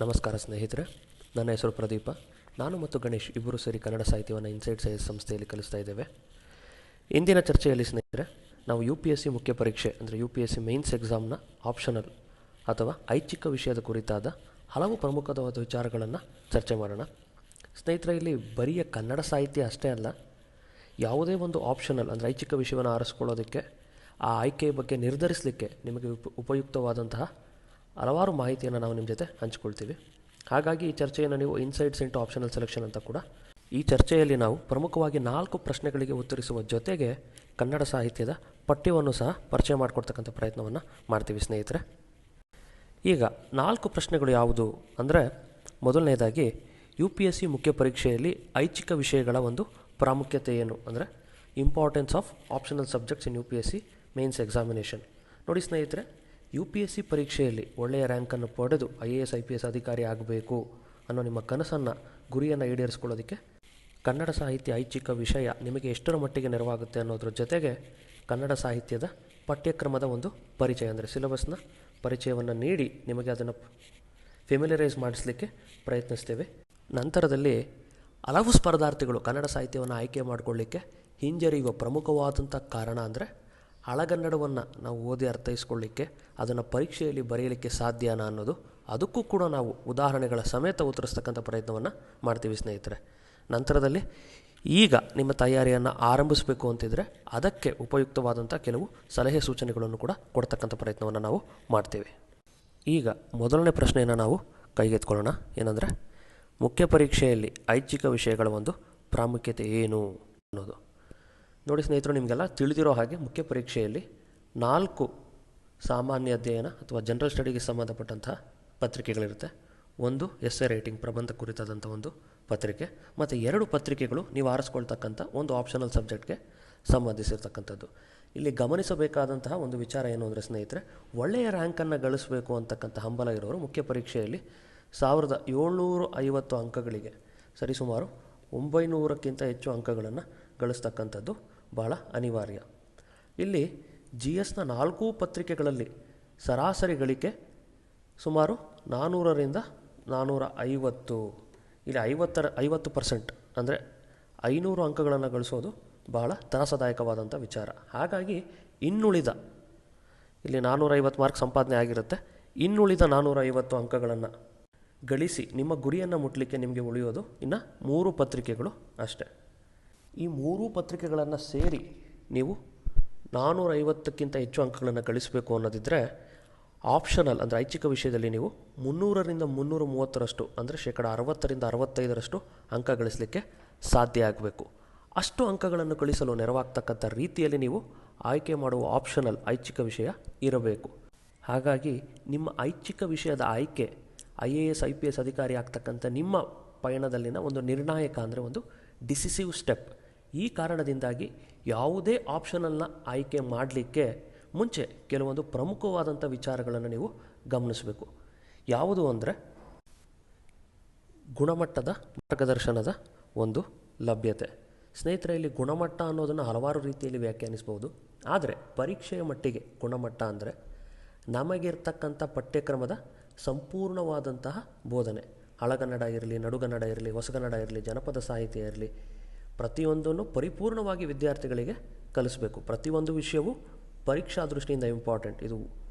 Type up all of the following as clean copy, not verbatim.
ನಮಸ್ಕಾರ ಸ್ನೇಹಿತರೆ, ನನ್ನ ಹೆಸರು ಪ್ರದೀಪ. ನಾನು ಮತ್ತು ಗಣೇಶ್ ಇಬ್ಬರು ಸೇರಿ ಕನ್ನಡ ಸಾಹಿತ್ಯವನ್ನು ಇನ್ಸೈಡ್ ಸೈನ್ಸ್ ಸಂಸ್ಥೆಯಲ್ಲಿ ಕಲಿಸ್ತಾ ಇದ್ದೇವೆ. ಇಂದಿನ ಚರ್ಚೆಯಲ್ಲಿ ಸ್ನೇಹಿತರೆ, ನಾವು UPSC ಮುಖ್ಯ ಪರೀಕ್ಷೆ ಅಂದರೆ UPSC ಮೇನ್ಸ್ ಎಕ್ಸಾಮ್ನ ಆಪ್ಷನಲ್ ಅಥವಾ ಐಚ್ಛಿಕ ವಿಷಯದ ಕುರಿತಾದ ಹಲವು ಪ್ರಮುಖವಾದ ವಿಚಾರಗಳನ್ನು ಚರ್ಚೆ ಮಾಡೋಣ. ಸ್ನೇಹಿತರೆ, ಇಲ್ಲಿ ಬರಿಯ ಕನ್ನಡ ಸಾಹಿತ್ಯ ಅಷ್ಟೇ ಅಲ್ಲ, ಯಾವುದೇ ಒಂದು ಆಪ್ಷನಲ್ ಅಂದರೆ ಐಚ್ಛಿಕ ವಿಷಯವನ್ನು ಆರಿಸ್ಕೊಳ್ಳೋದಕ್ಕೆ, ಆ ಆಯ್ಕೆಯ ಬಗ್ಗೆ ನಿರ್ಧರಿಸಲಿಕ್ಕೆ ನಿಮಗೆ ಉಪಯುಕ್ತವಾದಂತಹ ಹಲವಾರು ಮಾಹಿತಿಯನ್ನು ನಾವು ನಿಮ್ಮ ಜೊತೆ ಹಂಚಿಕೊಳ್ತೀವಿ. ಹಾಗಾಗಿ ಈ ಚರ್ಚೆಯನ್ನು ನೀವು ಇನ್ಸೈಡ್ಸ್ ಇಂಟು ಆಪ್ಷನಲ್ ಸೆಲೆಕ್ಷನ್ ಅಂತ ಕೂಡ. ಈ ಚರ್ಚೆಯಲ್ಲಿ ನಾವು ಪ್ರಮುಖವಾಗಿ 4 ಪ್ರಶ್ನೆಗಳಿಗೆ ಉತ್ತರಿಸುವ ಜೊತೆಗೆ ಕನ್ನಡ ಸಾಹಿತ್ಯದ ಪಠ್ಯವನ್ನು ಸಹ ಪರಿಚಯ ಮಾಡಿಕೊಡ್ತಕ್ಕಂಥ ಪ್ರಯತ್ನವನ್ನು ಮಾಡ್ತೀವಿ ಸ್ನೇಹಿತರೆ. ಈಗ 4 ಪ್ರಶ್ನೆಗಳು ಯಾವುದು ಅಂದರೆ, ಮೊದಲನೇದಾಗಿ UPSC ಮುಖ್ಯ ಪರೀಕ್ಷೆಯಲ್ಲಿ ಐಚ್ಛಿಕ ವಿಷಯಗಳ ಒಂದು ಪ್ರಾಮುಖ್ಯತೆ ಏನು ಅಂದರೆ importance of optional subjects in UPSC mains examination. ನೋಡಿ ಸ್ನೇಹಿತರೆ, UPSC ಪರೀಕ್ಷೆಯಲ್ಲಿ ಒಳ್ಳೆಯ ರ್ಯಾಂಕನ್ನು ಪಡೆದು IAS IPS ಅಧಿಕಾರಿ ಆಗಬೇಕು ಅನ್ನೋ ನಿಮ್ಮ ಕನಸನ್ನು, ಗುರಿಯನ್ನು ಈಡೇರಿಸ್ಕೊಳ್ಳೋದಕ್ಕೆ ಕನ್ನಡ ಸಾಹಿತ್ಯ ಐಚ್ಛಿಕ ವಿಷಯ ನಿಮಗೆ ಎಷ್ಟರ ಮಟ್ಟಿಗೆ ನೆರವಾಗುತ್ತೆ ಅನ್ನೋದ್ರ ಜೊತೆಗೆ ಕನ್ನಡ ಸಾಹಿತ್ಯದ ಪಠ್ಯಕ್ರಮದ ಒಂದು ಪರಿಚಯ ಅಂದರೆ ಸಿಲೆಬಸ್ನ ಪರಿಚಯವನ್ನು ನೀಡಿ ನಿಮಗೆ ಅದನ್ನು ಫೆಮಿಲರೈಸ್ ಮಾಡಿಸಲಿಕ್ಕೆ ಪ್ರಯತ್ನಿಸ್ತೇವೆ. ನಂತರದಲ್ಲಿ ಹಲವು ಸ್ಪರ್ಧಾರ್ಥಿಗಳು ಕನ್ನಡ ಸಾಹಿತ್ಯವನ್ನು ಆಯ್ಕೆ ಮಾಡಿಕೊಳ್ಳಿಕ್ಕೆ ಹಿಂಜರಿಯುವ ಪ್ರಮುಖವಾದಂಥ ಕಾರಣ ಅಂದರೆ ಹಳಗನ್ನಡವನ್ನು ನಾವು ಓದಿ ಅರ್ಥೈಸ್ಕೊಳ್ಳಿಕ್ಕೆ, ಅದನ್ನು ಪರೀಕ್ಷೆಯಲ್ಲಿ ಬರೆಯಲಿಕ್ಕೆ ಸಾಧ್ಯನಾ ಅನ್ನೋದು. ಅದಕ್ಕೂ ಕೂಡ ನಾವು ಉದಾಹರಣೆಗಳ ಸಮೇತ ಉತ್ತರಿಸ್ತಕ್ಕಂಥ ಪ್ರಯತ್ನವನ್ನು ಮಾಡ್ತೀವಿ ಸ್ನೇಹಿತರೆ. ನಂತರದಲ್ಲಿ ಈಗ ನಿಮ್ಮ ತಯಾರಿಯನ್ನು ಆರಂಭಿಸಬೇಕು ಅಂತಿದ್ರೆ ಅದಕ್ಕೆ ಉಪಯುಕ್ತವಾದಂಥ ಕೆಲವು ಸಲಹೆ ಸೂಚನೆಗಳನ್ನು ಕೂಡ ಕೊಡ್ತಕ್ಕಂಥ ಪ್ರಯತ್ನವನ್ನು ನಾವು ಮಾಡ್ತೀವಿ. ಈಗ ಮೊದಲನೇ ಪ್ರಶ್ನೆಯನ್ನು ನಾವು ಕೈಗೆತ್ಕೊಳ್ಳೋಣ. ಏನಂದರೆ, ಮುಖ್ಯ ಪರೀಕ್ಷೆಯಲ್ಲಿ ಐಚ್ಛಿಕ ವಿಷಯಗಳ ಒಂದು ಪ್ರಾಮುಖ್ಯತೆ ಏನು ಅನ್ನೋದು. ನೋಡಿ ಸ್ನೇಹಿತರು, ನಿಮಗೆಲ್ಲ ತಿಳಿದಿರೋ ಹಾಗೆ ಮುಖ್ಯ ಪರೀಕ್ಷೆಯಲ್ಲಿ 4 ಸಾಮಾನ್ಯ ಅಧ್ಯಯನ ಅಥವಾ ಜನರಲ್ ಸ್ಟಡಿಗೆ ಸಂಬಂಧಪಟ್ಟಂತಹ ಪತ್ರಿಕೆಗಳಿರುತ್ತೆ. ಒಂದು ಎಸ್ಸೆ ರೈಟಿಂಗ್, ಪ್ರಬಂಧ ಕುರಿತಾದಂಥ ಒಂದು ಪತ್ರಿಕೆ, ಮತ್ತು 2 ಪತ್ರಿಕೆಗಳು ನೀವು ಆರಿಸ್ಕೊಳ್ತಕ್ಕಂಥ ಒಂದು ಆಪ್ಷನಲ್ ಸಬ್ಜೆಕ್ಟ್ಗೆ ಸಂಬಂಧಿಸಿರ್ತಕ್ಕಂಥದ್ದು. ಇಲ್ಲಿ ಗಮನಿಸಬೇಕಾದಂತಹ ಒಂದು ವಿಚಾರ ಏನು ಅಂದರೆ ಸ್ನೇಹಿತರೆ, ಒಳ್ಳೆಯ ರ್ಯಾಂಕನ್ನು ಗಳಿಸಬೇಕು ಅಂತಕ್ಕಂಥ ಹಂಬಲ ಇರೋರು ಮುಖ್ಯ ಪರೀಕ್ಷೆಯಲ್ಲಿ 1750 ಅಂಕಗಳಿಗೆ ಸರಿಸುಮಾರು 900ಕ್ಕಿಂತ ಹೆಚ್ಚು ಅಂಕಗಳನ್ನು ಗಳಿಸ್ತಕ್ಕಂಥದ್ದು ಬಹಳ ಅನಿವಾರ್ಯ. ಇಲ್ಲಿ GSನ 4 ಪತ್ರಿಕೆಗಳಲ್ಲಿ ಸರಾಸರಿ ಗಳಿಕೆ ಸುಮಾರು 400ರಿಂದ 450. ಇಲ್ಲಿ 50% ಅಂದರೆ 500 ಅಂಕಗಳನ್ನು ಗಳಿಸೋದು ಬಹಳ ತ್ರಾಸದಾಯಕವಾದಂಥ ವಿಚಾರ. ಹಾಗಾಗಿ ಇನ್ನುಳಿದ ಇಲ್ಲಿ 450 ಮಾರ್ಕ್ ಸಂಪಾದನೆ ಆಗಿರುತ್ತೆ. ಇನ್ನುಳಿದ 450 ಅಂಕಗಳನ್ನು ಗಳಿಸಿ ನಿಮ್ಮ ಗುರಿಯನ್ನು ಮುಟ್ಟಲಿಕ್ಕೆ ನಿಮಗೆ ಉಳಿಯೋದು ಇನ್ನು 3 ಪತ್ರಿಕೆಗಳು ಅಷ್ಟೇ. ಈ 3 ಪತ್ರಿಕೆಗಳನ್ನು ಸೇರಿ ನೀವು 450ಕ್ಕಿಂತ ಹೆಚ್ಚು ಅಂಕಗಳನ್ನು ಗಳಿಸಬೇಕು ಅನ್ನೋದಿದ್ದರೆ ಆಪ್ಷನಲ್ ಅಂದರೆ ಐಚ್ಛಿಕ ವಿಷಯದಲ್ಲಿ ನೀವು 300ರಿಂದ 330ರಷ್ಟು ಅಂದರೆ 60ರಿಂದ 65ರಷ್ಟು ಅಂಕ ಗಳಿಸಲಿಕ್ಕೆ ಸಾಧ್ಯ ಆಗಬೇಕು. ಅಷ್ಟು ಅಂಕಗಳನ್ನು ಗಳಿಸಲು ನೆರವಾಗ್ತಕ್ಕಂಥ ರೀತಿಯಲ್ಲಿ ನೀವು ಆಯ್ಕೆ ಮಾಡುವ ಆಪ್ಷನಲ್ ಐಚ್ಛಿಕ ವಿಷಯ ಇರಬೇಕು. ಹಾಗಾಗಿ ನಿಮ್ಮ ಐಚ್ಛಿಕ ವಿಷಯದ ಆಯ್ಕೆ IAS IPS ಅಧಿಕಾರಿ ಆಗ್ತಕ್ಕಂಥ ನಿಮ್ಮ ಪಯಣದಲ್ಲಿನ ಒಂದು ನಿರ್ಣಾಯಕ ಅಂದರೆ ಒಂದು ಡಿಸಿಸಿವ್ ಸ್ಟೆಪ್. ಈ ಕಾರಣದಿಂದಾಗಿ ಯಾವುದೇ ಆಪ್ಷನಲ್ನ ಆಯ್ಕೆ ಮಾಡಲಿಕ್ಕೆ ಮುಂಚೆ ಕೆಲವೊಂದು ಪ್ರಮುಖವಾದಂಥ ವಿಚಾರಗಳನ್ನು ನೀವು ಗಮನಿಸಬೇಕು. ಯಾವುದು ಅಂದರೆ ಗುಣಮಟ್ಟದ ಮಾರ್ಗದರ್ಶನದ ಒಂದು ಲಭ್ಯತೆ. ಸ್ನೇಹಿತರೆ, ಇಲ್ಲಿ ಗುಣಮಟ್ಟ ಅನ್ನೋದನ್ನು ಹಲವಾರು ರೀತಿಯಲ್ಲಿ ವ್ಯಾಖ್ಯಾನಿಸ್ಬೋದು. ಆದರೆ ಪರೀಕ್ಷೆಯ ಮಟ್ಟಿಗೆ ಗುಣಮಟ್ಟ ಅಂದರೆ ನಮಗಿರ್ತಕ್ಕಂಥ ಪಠ್ಯಕ್ರಮದ ಸಂಪೂರ್ಣವಾದಂತಹ ಬೋಧನೆ, ಹಳಗನ್ನಡ ಇರಲಿ, ನಡುಗನ್ನಡ ಇರಲಿ, ಹೊಸಗನ್ನಡ ಇರಲಿ, ಜನಪದ ಸಾಹಿತ್ಯ ಇರಲಿ, ಪ್ರತಿಯೊಂದನ್ನು ಪರಿಪೂರ್ಣವಾಗಿ ವಿದ್ಯಾರ್ಥಿಗಳಿಗೆ ಕಲಿಸಬೇಕು. ಪ್ರತಿಯೊಂದು ವಿಷಯವೂ ಪರೀಕ್ಷಾ ದೃಷ್ಟಿಯಿಂದ ಇಂಪಾರ್ಟೆಂಟ್. ಇದು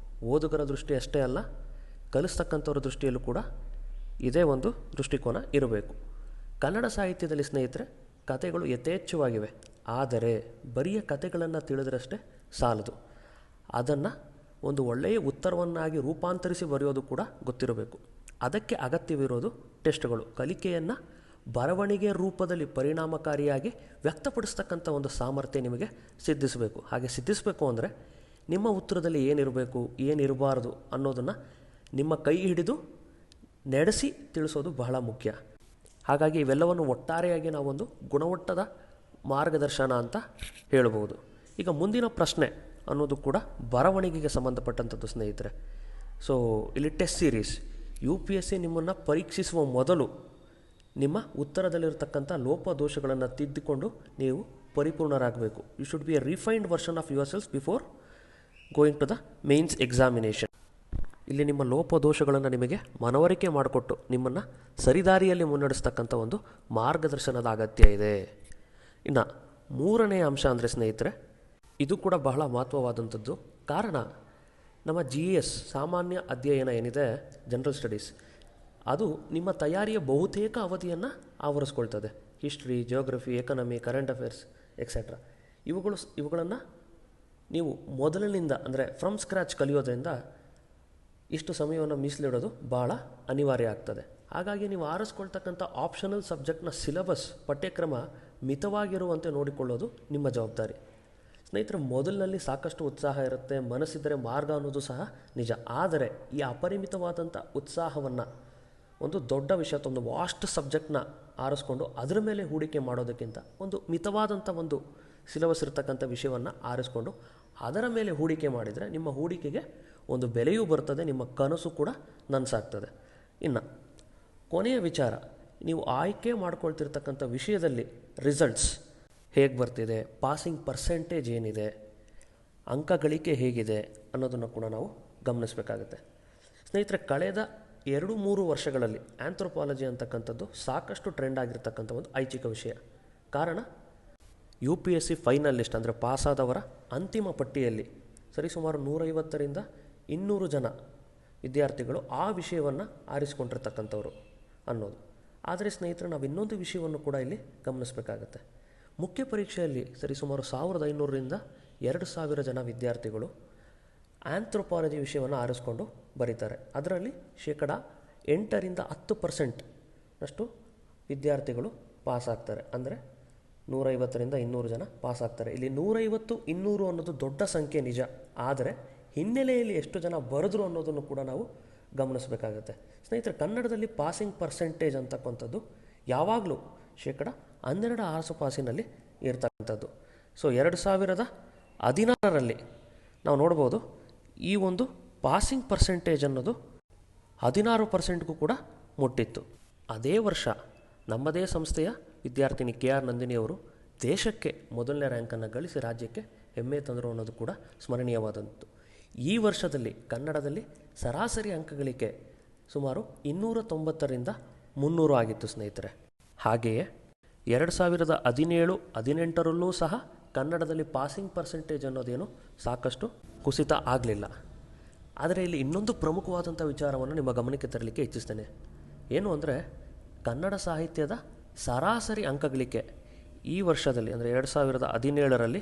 ಓದುಗರ ದೃಷ್ಟಿ ಅಷ್ಟೇ ಅಲ್ಲ, ಕಲಿಸ್ತಕ್ಕಂಥವ್ರ ದೃಷ್ಟಿಯಲ್ಲೂ ಕೂಡ ಇದೇ ಒಂದು ದೃಷ್ಟಿಕೋನ ಇರಬೇಕು. ಕನ್ನಡ ಸಾಹಿತ್ಯದಲ್ಲಿ ಸ್ನೇಹಿತರೆ ಕಥೆಗಳು ಯಥೇಚ್ಛವಾಗಿವೆ. ಆದರೆ ಬರಿಯ ಕಥೆಗಳನ್ನು ತಿಳಿದ್ರಷ್ಟೇ ಸಾಲದು, ಅದನ್ನು ಒಂದು ಒಳ್ಳೆಯ ಉತ್ತರವನ್ನಾಗಿ ರೂಪಾಂತರಿಸಿ ಬರೆಯೋದು ಕೂಡ ಗೊತ್ತಿರಬೇಕು. ಅದಕ್ಕೆ ಅಗತ್ಯವಿರೋದು ಟೆಸ್ಟ್ಗಳು. ಕಲಿಕೆಯನ್ನು ಬರವಣಿಗೆ ರೂಪದಲ್ಲಿ ಪರಿಣಾಮಕಾರಿಯಾಗಿ ವ್ಯಕ್ತಪಡಿಸ್ತಕ್ಕಂಥ ಒಂದು ಸಾಮರ್ಥ್ಯ ನಿಮಗೆ ಸಿದ್ಧಿಸಬೇಕು. ಹಾಗೆ ಸಿದ್ಧಿಸಬೇಕು ಅಂದರೆ ನಿಮ್ಮ ಉತ್ತರದಲ್ಲಿ ಏನಿರಬೇಕು, ಏನಿರಬಾರ್ದು ಅನ್ನೋದನ್ನು ನಿಮ್ಮ ಕೈ ಹಿಡಿದು ನಡೆಸಿ ತಿಳಿಸೋದು ಬಹಳ ಮುಖ್ಯ. ಹಾಗಾಗಿ ಇವೆಲ್ಲವನ್ನು ಒಟ್ಟಾರೆಯಾಗಿ ನಾವೊಂದು ಗುಣಮಟ್ಟದ ಮಾರ್ಗದರ್ಶನ ಅಂತ ಹೇಳ್ಬೋದು. ಈಗ ಮುಂದಿನ ಪ್ರಶ್ನೆ ಅನ್ನೋದು ಕೂಡ ಬರವಣಿಗೆಗೆ ಸಂಬಂಧಪಟ್ಟಂಥದ್ದು ಸ್ನೇಹಿತರೆ. ಸೊ ಇಲ್ಲಿ ಟೆಸ್ಟ್ ಸೀರೀಸ್ UPSC ನಿಮ್ಮನ್ನು ಪರೀಕ್ಷಿಸುವ ಮೊದಲು ನಿಮ್ಮ ಉತ್ತರದಲ್ಲಿರ್ತಕ್ಕಂಥ ಲೋಪದೋಷಗಳನ್ನು ತಿದ್ದಿಕೊಂಡು ನೀವು ಪರಿಪೂರ್ಣರಾಗಬೇಕು. You should be a refined version of your self before going to the mains examination. ಇಲ್ಲಿ ನಿಮ್ಮ ಲೋಪದೋಷಗಳನ್ನು ನಿಮಗೆ ಮನವರಿಕೆ ಮಾಡಿಕೊಟ್ಟು ನಿಮ್ಮನ್ನು ಸರಿದಾರಿಯಲ್ಲಿ ಮುನ್ನಡೆಸ್ತಕ್ಕಂಥ ಒಂದು ಮಾರ್ಗದರ್ಶನದ ಅಗತ್ಯ ಇದೆ. ಇನ್ನು ಮೂರನೇ ಅಂಶ ಅಂದರೆ ಸ್ನೇಹಿತರೆ, ಇದು ಕೂಡ ಬಹಳ ಮಹತ್ವವಾದಂಥದ್ದು. ಕಾರಣ ನಮ್ಮ GS ಸಾಮಾನ್ಯ ಅಧ್ಯಯನ ಏನಿದೆ, ಜನರಲ್ ಸ್ಟಡೀಸ್, ಅದು ನಿಮ್ಮ ತಯಾರಿಯ ಬಹುತೇಕ ಅವಧಿಯನ್ನು ಆವರಿಸ್ಕೊಳ್ತದೆ. History, geography, economy, current affairs etcetera ಇವುಗಳನ್ನು ನೀವು ಮೊದಲಿನಿಂದ ಅಂದರೆ ಫ್ರಮ್ ಸ್ಕ್ರ್ಯಾಚ್ ಕಲಿಯೋದ್ರಿಂದ ಇಷ್ಟು ಸಮಯವನ್ನು ಮೀಸಲಿಡೋದು ಭಾಳ ಅನಿವಾರ್ಯ ಆಗ್ತದೆ. ಹಾಗಾಗಿ ನೀವು ಆರಿಸ್ಕೊಳ್ತಕ್ಕಂಥ ಆಪ್ಷನಲ್ ಸಬ್ಜೆಕ್ಟ್ನ ಸಿಲೆಬಸ್ ಪಠ್ಯಕ್ರಮ ಮಿತವಾಗಿರುವಂತೆ ನೋಡಿಕೊಳ್ಳೋದು ನಿಮ್ಮ ಜವಾಬ್ದಾರಿ. ಸ್ನೇಹಿತರೆ, ಮೊದಲಿನಲ್ಲಿ ಸಾಕಷ್ಟು ಉತ್ಸಾಹ ಇರುತ್ತೆ, ಮನಸ್ಸಿದ್ದರೆ ಮಾರ್ಗ ಅನ್ನೋದು ಸಹ ನಿಜ. ಆದರೆ ಈ ಅಪರಿಮಿತವಾದಂಥ ಉತ್ಸಾಹವನ್ನು ಒಂದು ದೊಡ್ಡ ವಿಷಯ, ಒಂದು ವಾಸ್ಟ್ ಸಬ್ಜೆಕ್ಟ್ನ ಆರಿಸ್ಕೊಂಡು ಅದರ ಮೇಲೆ ಹೂಡಿಕೆ ಮಾಡೋದಕ್ಕಿಂತ ಒಂದು ಮಿತವಾದಂಥ ಒಂದು ಸಿಲೆಬಸ್ ಇರತಕ್ಕಂಥ ವಿಷಯವನ್ನು ಆರಿಸ್ಕೊಂಡು ಅದರ ಮೇಲೆ ಹೂಡಿಕೆ ಮಾಡಿದರೆ ನಿಮ್ಮ ಹೂಡಿಕೆಗೆ ಒಂದು ಬೆಲೆಯೂ ಬರ್ತದೆ, ನಿಮ್ಮ ಕನಸು ಕೂಡ ನನಸಾಗ್ತದೆ. ಇನ್ನು ಕೊನೆಯ ವಿಚಾರ, ನೀವು ಆಯ್ಕೆ ಮಾಡ್ಕೊಳ್ತಿರ್ತಕ್ಕಂಥ ವಿಷಯದಲ್ಲಿ ರಿಸಲ್ಟ್ಸ್ ಹೇಗೆ ಬರ್ತಿದೆ, ಪಾಸಿಂಗ್ ಪರ್ಸೆಂಟೇಜ್ ಏನಿದೆ, ಅಂಕ ಗಳಿಕೆ ಹೇಗಿದೆ ಅನ್ನೋದನ್ನು ಕೂಡ ನಾವು ಗಮನಿಸಬೇಕಾಗುತ್ತೆ. ಸ್ನೇಹಿತರೆ, ಕಳೆದ 2-3 ವರ್ಷಗಳಲ್ಲಿ ಆಂಥ್ರೋಪಾಲಜಿ ಅಂತಕ್ಕಂಥದ್ದು ಸಾಕಷ್ಟು ಟ್ರೆಂಡ್ ಆಗಿರ್ತಕ್ಕಂಥ ಒಂದು ಐಚ್ಛಿಕ ವಿಷಯ. ಕಾರಣ UPSC ಫೈನಲಿಸ್ಟ್ ಅಂದರೆ ಪಾಸಾದವರ ಅಂತಿಮ ಪಟ್ಟಿಯಲ್ಲಿ ಸರಿಸುಮಾರು 150ರಿಂದ 200 ಜನ ವಿದ್ಯಾರ್ಥಿಗಳು ಆ ವಿಷಯವನ್ನು ಆರಿಸಿಕೊಂಡಿರ್ತಕ್ಕಂಥವ್ರು ಅನ್ನೋದು. ಆದರೆ ಸ್ನೇಹಿತರೆ, ನಾವು ಇನ್ನೊಂದು ವಿಷಯವನ್ನು ಕೂಡ ಇಲ್ಲಿ ಗಮನಿಸಬೇಕಾಗತ್ತೆ. ಮುಖ್ಯ ಪರೀಕ್ಷೆಯಲ್ಲಿ ಸರಿಸುಮಾರು 1500ರಿಂದ 2000 ಜನ ವಿದ್ಯಾರ್ಥಿಗಳು ಆಂಥ್ರೋಪಾಲಜಿ ವಿಷಯವನ್ನು ಆರಿಸ್ಕೊಂಡು ಬರೀತಾರೆ. ಅದರಲ್ಲಿ 8ರಿಂದ 10% ವಿದ್ಯಾರ್ಥಿಗಳು ಪಾಸಾಗ್ತಾರೆ. ಅಂದರೆ 150ರಿಂದ 200 ಜನ ಪಾಸಾಗ್ತಾರೆ. ಇಲ್ಲಿ 150-200 ಅನ್ನೋದು ದೊಡ್ಡ ಸಂಖ್ಯೆ ನಿಜ, ಆದರೆ ಹಿನ್ನೆಲೆಯಲ್ಲಿ ಎಷ್ಟು ಜನ ಬರೆದ್ರು ಅನ್ನೋದನ್ನು ಕೂಡ ನಾವು ಗಮನಿಸಬೇಕಾಗತ್ತೆ. ಸ್ನೇಹಿತರೆ, ಕನ್ನಡದಲ್ಲಿ ಪಾಸಿಂಗ್ ಪರ್ಸೆಂಟೇಜ್ ಅಂತಕ್ಕಂಥದ್ದು ಯಾವಾಗಲೂ 12% ಆಸುಪಾಸಿನಲ್ಲಿ ಇರ್ತಕ್ಕಂಥದ್ದು. ಸೊ 2016ರಲ್ಲಿ ನಾವು ನೋಡ್ಬೋದು, ಈ ಒಂದು ಪಾಸಿಂಗ್ ಪರ್ಸೆಂಟೇಜ್ ಅನ್ನೋದು 16%ಗೂ ಕೂಡ ಮುಟ್ಟಿತ್ತು. ಅದೇ ವರ್ಷ ನಮ್ಮದೇ ಸಂಸ್ಥೆಯ ವಿದ್ಯಾರ್ಥಿನಿ KR ನಂದಿನಿಯವರು ದೇಶಕ್ಕೆ ಮೊದಲನೇ ರ್ಯಾಂಕನ್ನು ಗಳಿಸಿ ರಾಜ್ಯಕ್ಕೆ ಹೆಮ್ಮೆ ತಂದರು ಅನ್ನೋದು ಕೂಡ ಸ್ಮರಣೀಯವಾದಂಥದ್ದು. ಈ ವರ್ಷದಲ್ಲಿ ಕನ್ನಡದಲ್ಲಿ ಸರಾಸರಿ ಅಂಕಗಳಿಕೆ ಸುಮಾರು 290ರಿಂದ 300 ಆಗಿತ್ತು ಸ್ನೇಹಿತರೆ. ಹಾಗೆಯೇ 2017-18ರಲ್ಲೂ ಸಹ ಕನ್ನಡದಲ್ಲಿ ಪಾಸಿಂಗ್ ಪರ್ಸೆಂಟೇಜ್ ಅನ್ನೋದೇನು ಸಾಕಷ್ಟು ಕುಸಿತ ಆಗಲಿಲ್ಲ. ಆದರೆ ಇಲ್ಲಿ ಇನ್ನೊಂದು ಪ್ರಮುಖವಾದಂಥ ವಿಚಾರವನ್ನು ನಿಮ್ಮ ಗಮನಕ್ಕೆ ತರಲಿಕ್ಕೆ ಇಚ್ಛಿಸ್ತೇನೆ. ಏನು ಅಂದರೆ, ಕನ್ನಡ ಸಾಹಿತ್ಯದ ಸರಾಸರಿ ಅಂಕಗಳಿಕೆ ಈ ವರ್ಷದಲ್ಲಿ ಅಂದರೆ 2017ರಲ್ಲಿ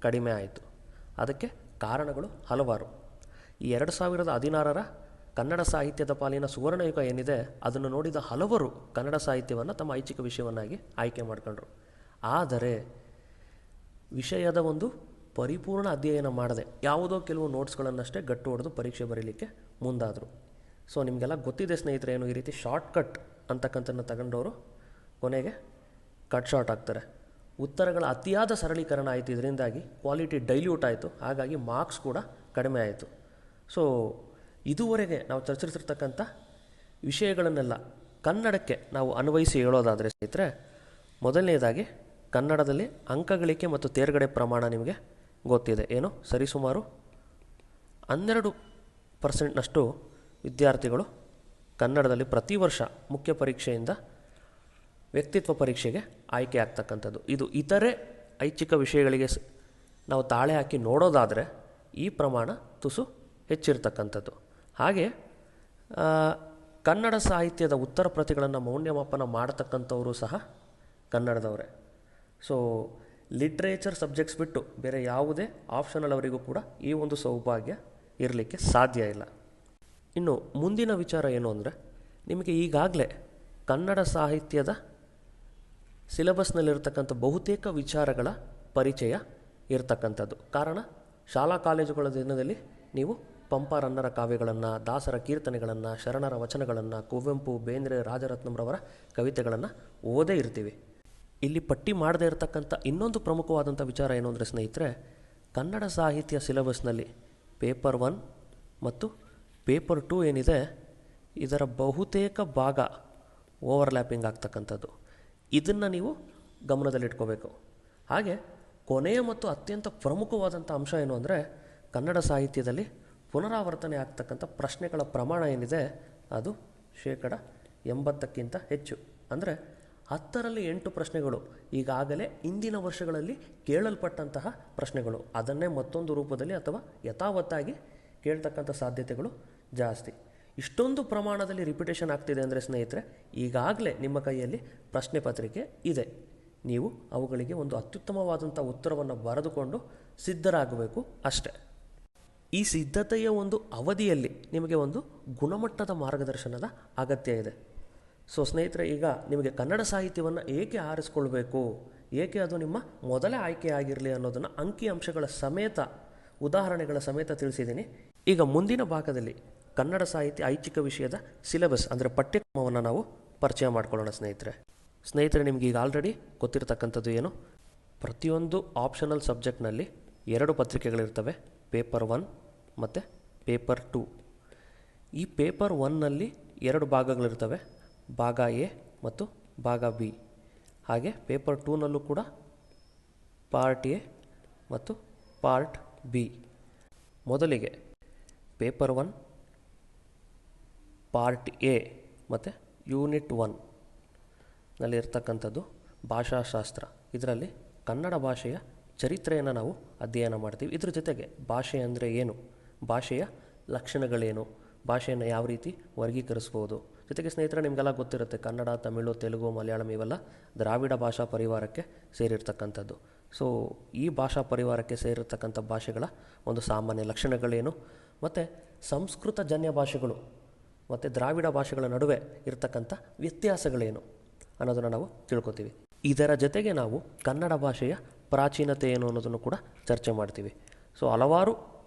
ಕಡಿಮೆ ಆಯಿತು. ಅದಕ್ಕೆ ಕಾರಣಗಳು ಹಲವಾರು. ಈ 2016ರ ಕನ್ನಡ ಸಾಹಿತ್ಯದ ಪಾಲಿನ ಸುವರ್ಣಯುಗ ಏನಿದೆ, ಅದನ್ನು ನೋಡಿದ ಹಲವರು ಕನ್ನಡ ಸಾಹಿತ್ಯವನ್ನು ತಮ್ಮ ಐಚ್ಛಿಕ ವಿಷಯವನ್ನಾಗಿ ಆಯ್ಕೆ ಮಾಡ್ಕೊಂಡ್ರು. ಆದರೆ ವಿಷಯದ ಒಂದು ಪರಿಪೂರ್ಣ ಅಧ್ಯಯನ ಮಾಡದೆ ಯಾವುದೋ ಕೆಲವು ನೋಟ್ಸ್ಗಳನ್ನಷ್ಟೇ ಗಟ್ಟು ಹೊಡೆದು ಪರೀಕ್ಷೆ ಬರೀಲಿಕ್ಕೆ ಮುಂದಾದರು. ಸೊ ನಿಮಗೆಲ್ಲ ಗೊತ್ತಿದೆ ಸ್ನೇಹಿತರೆ, ಏನು ಈ ರೀತಿ ಶಾರ್ಟ್ಕಟ್ ಅಂತಕ್ಕಂಥದ್ದನ್ನು ತಗೊಂಡವರು ಕೊನೆಗೆ ಕಟ್ ಶಾರ್ಟ್ ಆಗ್ತಾರೆ. ಉತ್ತರಗಳ ಅತಿಯಾದ ಸರಳೀಕರಣ ಆಯಿತು, ಇದರಿಂದಾಗಿ ಕ್ವಾಲಿಟಿ ಡೈಲ್ಯೂಟ್ ಆಯಿತು, ಹಾಗಾಗಿ ಮಾರ್ಕ್ಸ್ ಕೂಡ ಕಡಿಮೆ ಆಯಿತು. ಸೊ ಇದುವರೆಗೆ ನಾವು ಚರ್ಚಿಸಿರ್ತಕ್ಕಂಥ ವಿಷಯಗಳನ್ನೆಲ್ಲ ಕನ್ನಡಕ್ಕೆ ನಾವು ಅನ್ವಯಿಸಿ ಹೇಳೋದಾದರೆ ಸ್ನೇಹಿತರೆ, ಮೊದಲನೇದಾಗಿ ಕನ್ನಡದಲ್ಲಿ ಅಂಕಗಳಿಕೆ ಮತ್ತು ತೇರ್ಗಡೆ ಪ್ರಮಾಣ ನಿಮಗೆ ಗೊತ್ತಿದೆ. ಏನು, ಸರಿಸುಮಾರು 12%ನಷ್ಟು ವಿದ್ಯಾರ್ಥಿಗಳು ಕನ್ನಡದಲ್ಲಿ ಪ್ರತಿ ವರ್ಷ ಮುಖ್ಯ ಪರೀಕ್ಷೆಯಿಂದ ವ್ಯಕ್ತಿತ್ವ ಪರೀಕ್ಷೆಗೆ ಆಯ್ಕೆ ಆಗ್ತಕ್ಕಂಥದ್ದು. ಇದು ಇತರೆ ಐಚ್ಛಿಕ ವಿಷಯಗಳಿಗೆ ನಾವು ತಾಳೆ ಹಾಕಿ ನೋಡೋದಾದರೆ ಈ ಪ್ರಮಾಣ ತುಸು ಹೆಚ್ಚಿರ್ತಕ್ಕಂಥದ್ದು. ಹಾಗೆ ಕನ್ನಡ ಸಾಹಿತ್ಯದ ಉತ್ತರ ಪ್ರತಿಗಳನ್ನು ಮೌಲ್ಯಮಾಪನ ಮಾಡತಕ್ಕಂಥವರು ಸಹ ಕನ್ನಡದವರೇ. ಸೊ ಲಿಟ್ರೇಚರ್ ಸಬ್ಜೆಕ್ಟ್ಸ್ ಬಿಟ್ಟು ಬೇರೆ ಯಾವುದೇ ಆಪ್ಷನಲ್ ಅವರಿಗೂ ಕೂಡ ಈ ಒಂದು ಸೌಭಾಗ್ಯ ಇರಲಿಕ್ಕೆ ಸಾಧ್ಯ ಇಲ್ಲ. ಇನ್ನು ಮುಂದಿನ ವಿಚಾರ ಏನು ಅಂದರೆ, ನಿಮಗೆ ಈಗಾಗಲೇ ಕನ್ನಡ ಸಾಹಿತ್ಯದ ಸಿಲೆಬಸ್ನಲ್ಲಿರ್ತಕ್ಕಂಥ ಬಹುತೇಕ ವಿಚಾರಗಳ ಪರಿಚಯ ಇರತಕ್ಕಂಥದ್ದು. ಕಾರಣ, ಶಾಲಾ ಕಾಲೇಜುಗಳ ದಿನದಲ್ಲಿ ನೀವು ಪಂಪ ರನ್ನರ ಕಾವ್ಯಗಳನ್ನು, ದಾಸರ ಕೀರ್ತನೆಗಳನ್ನು, ಶರಣರ ವಚನಗಳನ್ನು, ಕುವೆಂಪು, ಬೇಂದ್ರೆ, ರಾಜರತ್ನಂರವರ ಕವಿತೆಗಳನ್ನು ಓದೇ ಇರ್ತೀವಿ. ಇಲ್ಲಿ ಪಟ್ಟಿ ಮಾಡದೇ ಇರತಕ್ಕಂಥ ಇನ್ನೊಂದು ಪ್ರಮುಖವಾದಂಥ ವಿಚಾರ ಏನು ಅಂದರೆ ಸ್ನೇಹಿತರೆ, ಕನ್ನಡ ಸಾಹಿತ್ಯ ಸಿಲೆಬಸ್ನಲ್ಲಿ ಪೇಪರ್ 1 ಮತ್ತು ಪೇಪರ್ 2 ಏನಿದೆ, ಇದರ ಬಹುತೇಕ ಭಾಗ ಓವರ್ಲ್ಯಾಪಿಂಗ್ ಆಗ್ತಕ್ಕಂಥದ್ದು. ಇದನ್ನು ನೀವು ಗಮನದಲ್ಲಿಟ್ಕೋಬೇಕು. ಹಾಗೆ ಕೊನೆಯ ಮತ್ತು ಅತ್ಯಂತ ಪ್ರಮುಖವಾದಂಥ ಅಂಶ ಏನು ಅಂದರೆ, ಕನ್ನಡ ಸಾಹಿತ್ಯದಲ್ಲಿ ಪುನರಾವರ್ತನೆ ಆಗ್ತಕ್ಕಂಥ ಪ್ರಶ್ನೆಗಳ ಪ್ರಮಾಣ ಏನಿದೆ ಅದು 80% ಹೆಚ್ಚು. ಅಂದರೆ 10ರಲ್ಲಿ 8 ಪ್ರಶ್ನೆಗಳು ಈಗಾಗಲೇ ಇಂದಿನ ವರ್ಷಗಳಲ್ಲಿ ಕೇಳಲ್ಪಟ್ಟಂತಹ ಪ್ರಶ್ನೆಗಳು, ಅದನ್ನೇ ಮತ್ತೊಂದು ರೂಪದಲ್ಲಿ ಅಥವಾ ಯಥಾವತ್ತಾಗಿ ಕೇಳ್ತಕ್ಕಂಥ ಸಾಧ್ಯತೆಗಳು ಜಾಸ್ತಿ. ಇಷ್ಟೊಂದು ಪ್ರಮಾಣದಲ್ಲಿ ರಿಪಿಟೇಷನ್ ಆಗ್ತಿದೆ ಅಂದರೆ ಸ್ನೇಹಿತರೆ, ಈಗಾಗಲೇ ನಿಮ್ಮ ಕೈಯಲ್ಲಿ ಪ್ರಶ್ನೆ ಪತ್ರಿಕೆ ಇದೆ. ನೀವು ಅವುಗಳಿಗೆ ಒಂದು ಅತ್ಯುತ್ತಮವಾದಂಥ ಉತ್ತರವನ್ನು ಬರೆದುಕೊಂಡು ಸಿದ್ಧರಾಗಬೇಕು ಅಷ್ಟೆ. ಈ ಸಿದ್ಧತೆಯ ಒಂದು ಅವಧಿಯಲ್ಲಿ ನಿಮಗೆ ಒಂದು ಗುಣಮಟ್ಟದ ಮಾರ್ಗದರ್ಶನದ ಅಗತ್ಯ ಇದೆ. ಸೊ ಸ್ನೇಹಿತರೆ, ಈಗ ನಿಮಗೆ ಕನ್ನಡ ಸಾಹಿತ್ಯವನ್ನು ಏಕೆ ಆರಿಸ್ಕೊಳ್ಬೇಕು, ಏಕೆ ಅದು ನಿಮ್ಮ ಮೊದಲೇ ಆಯ್ಕೆ ಆಗಿರಲಿ ಅನ್ನೋದನ್ನು ಅಂಕಿಅಂಶಗಳ ಸಮೇತ, ಉದಾಹರಣೆಗಳ ಸಮೇತ ತಿಳಿಸಿದ್ದೀನಿ. ಈಗ ಮುಂದಿನ ಭಾಗದಲ್ಲಿ ಕನ್ನಡ ಸಾಹಿತ್ಯ ಐಚ್ಛಿಕ ವಿಷಯದ ಸಿಲೆಬಸ್ ಅಂದರೆ ಪಠ್ಯಕ್ರಮವನ್ನು ನಾವು ಪರಿಚಯ ಮಾಡ್ಕೊಳ್ಳೋಣ ಸ್ನೇಹಿತರೆ. ನಿಮ್ಗೆ ಈಗ ಆಲ್ರೆಡಿ ಗೊತ್ತಿರತಕ್ಕಂಥದ್ದು ಏನು, ಪ್ರತಿಯೊಂದು ಆಪ್ಷನಲ್ ಸಬ್ಜೆಕ್ಟ್ನಲ್ಲಿ 2 ಪತ್ರಿಕೆಗಳಿರ್ತವೆ, ಪೇಪರ್ 1 ಮತ್ತು ಪೇಪರ್ 2. ಈ ಪೇಪರ್ 1ನಲ್ಲಿ 2 ಭಾಗಗಳಿರ್ತವೆ, ಭಾಗ ಎ ಮತ್ತು ಭಾಗ ಬಿ. ಹಾಗೆ ಪೇಪರ್ 2ನಲ್ಲೂ ಕೂಡ ಪಾರ್ಟ್ ಎ ಮತ್ತು ಪಾರ್ಟ್ ಬಿ. ಮೊದಲಿಗೆ ಪೇಪರ್ 1 ಪಾರ್ಟ್ ಎ ಮತ್ತು ಯೂನಿಟ್ 1ನಲ್ಲಿ ಇರ್ತಕ್ಕಂಥದ್ದು ಭಾಷಾಶಾಸ್ತ್ರ. ಇದರಲ್ಲಿ ಕನ್ನಡ ಭಾಷೆಯ ಚರಿತ್ರೆಯನ್ನು ನಾವು ಅಧ್ಯಯನ ಮಾಡ್ತೀವಿ. ಇದ್ರ ಜೊತೆಗೆ ಭಾಷೆ ಅಂದರೆ ಏನು, ಭಾಷೆಯ ಲಕ್ಷಣಗಳೇನು, ಭಾಷೆಯನ್ನು ಯಾವ ರೀತಿ ವರ್ಗೀಕರಿಸ್ಬೋದು. ಜೊತೆಗೆ ಸ್ನೇಹಿತರೆ, ನಿಮಗೆಲ್ಲ ಗೊತ್ತಿರುತ್ತೆ, ಕನ್ನಡ, ತಮಿಳು, ತೆಲುಗು, ಮಲಯಾಳಂ ಇವೆಲ್ಲ ದ್ರಾವಿಡ ಭಾಷಾ ಪರಿವಾರಕ್ಕೆ ಸೇರಿರ್ತಕ್ಕಂಥದ್ದು. ಸೊ ಈ ಭಾಷಾ ಪರಿವಾರಕ್ಕೆ ಸೇರಿರ್ತಕ್ಕಂಥ ಭಾಷೆಗಳ ಒಂದು ಸಾಮಾನ್ಯ ಲಕ್ಷಣಗಳೇನು, ಮತ್ತು ಸಂಸ್ಕೃತ ಜನ್ಯ ಭಾಷೆಗಳು ಮತ್ತು ದ್ರಾವಿಡ ಭಾಷೆಗಳ ನಡುವೆ ಇರತಕ್ಕಂಥ ವ್ಯತ್ಯಾಸಗಳೇನು ಅನ್ನೋದನ್ನು ನಾವು ತಿಳ್ಕೊತೀವಿ. ಇದರ ಜೊತೆಗೆ ನಾವು ಕನ್ನಡ ಭಾಷೆಯ ಪ್ರಾಚೀನತೆ ಏನು ಅನ್ನೋದನ್ನು ಕೂಡ ಚರ್ಚೆ ಮಾಡ್ತೀವಿ. ಸೊ ಹಲವಾರು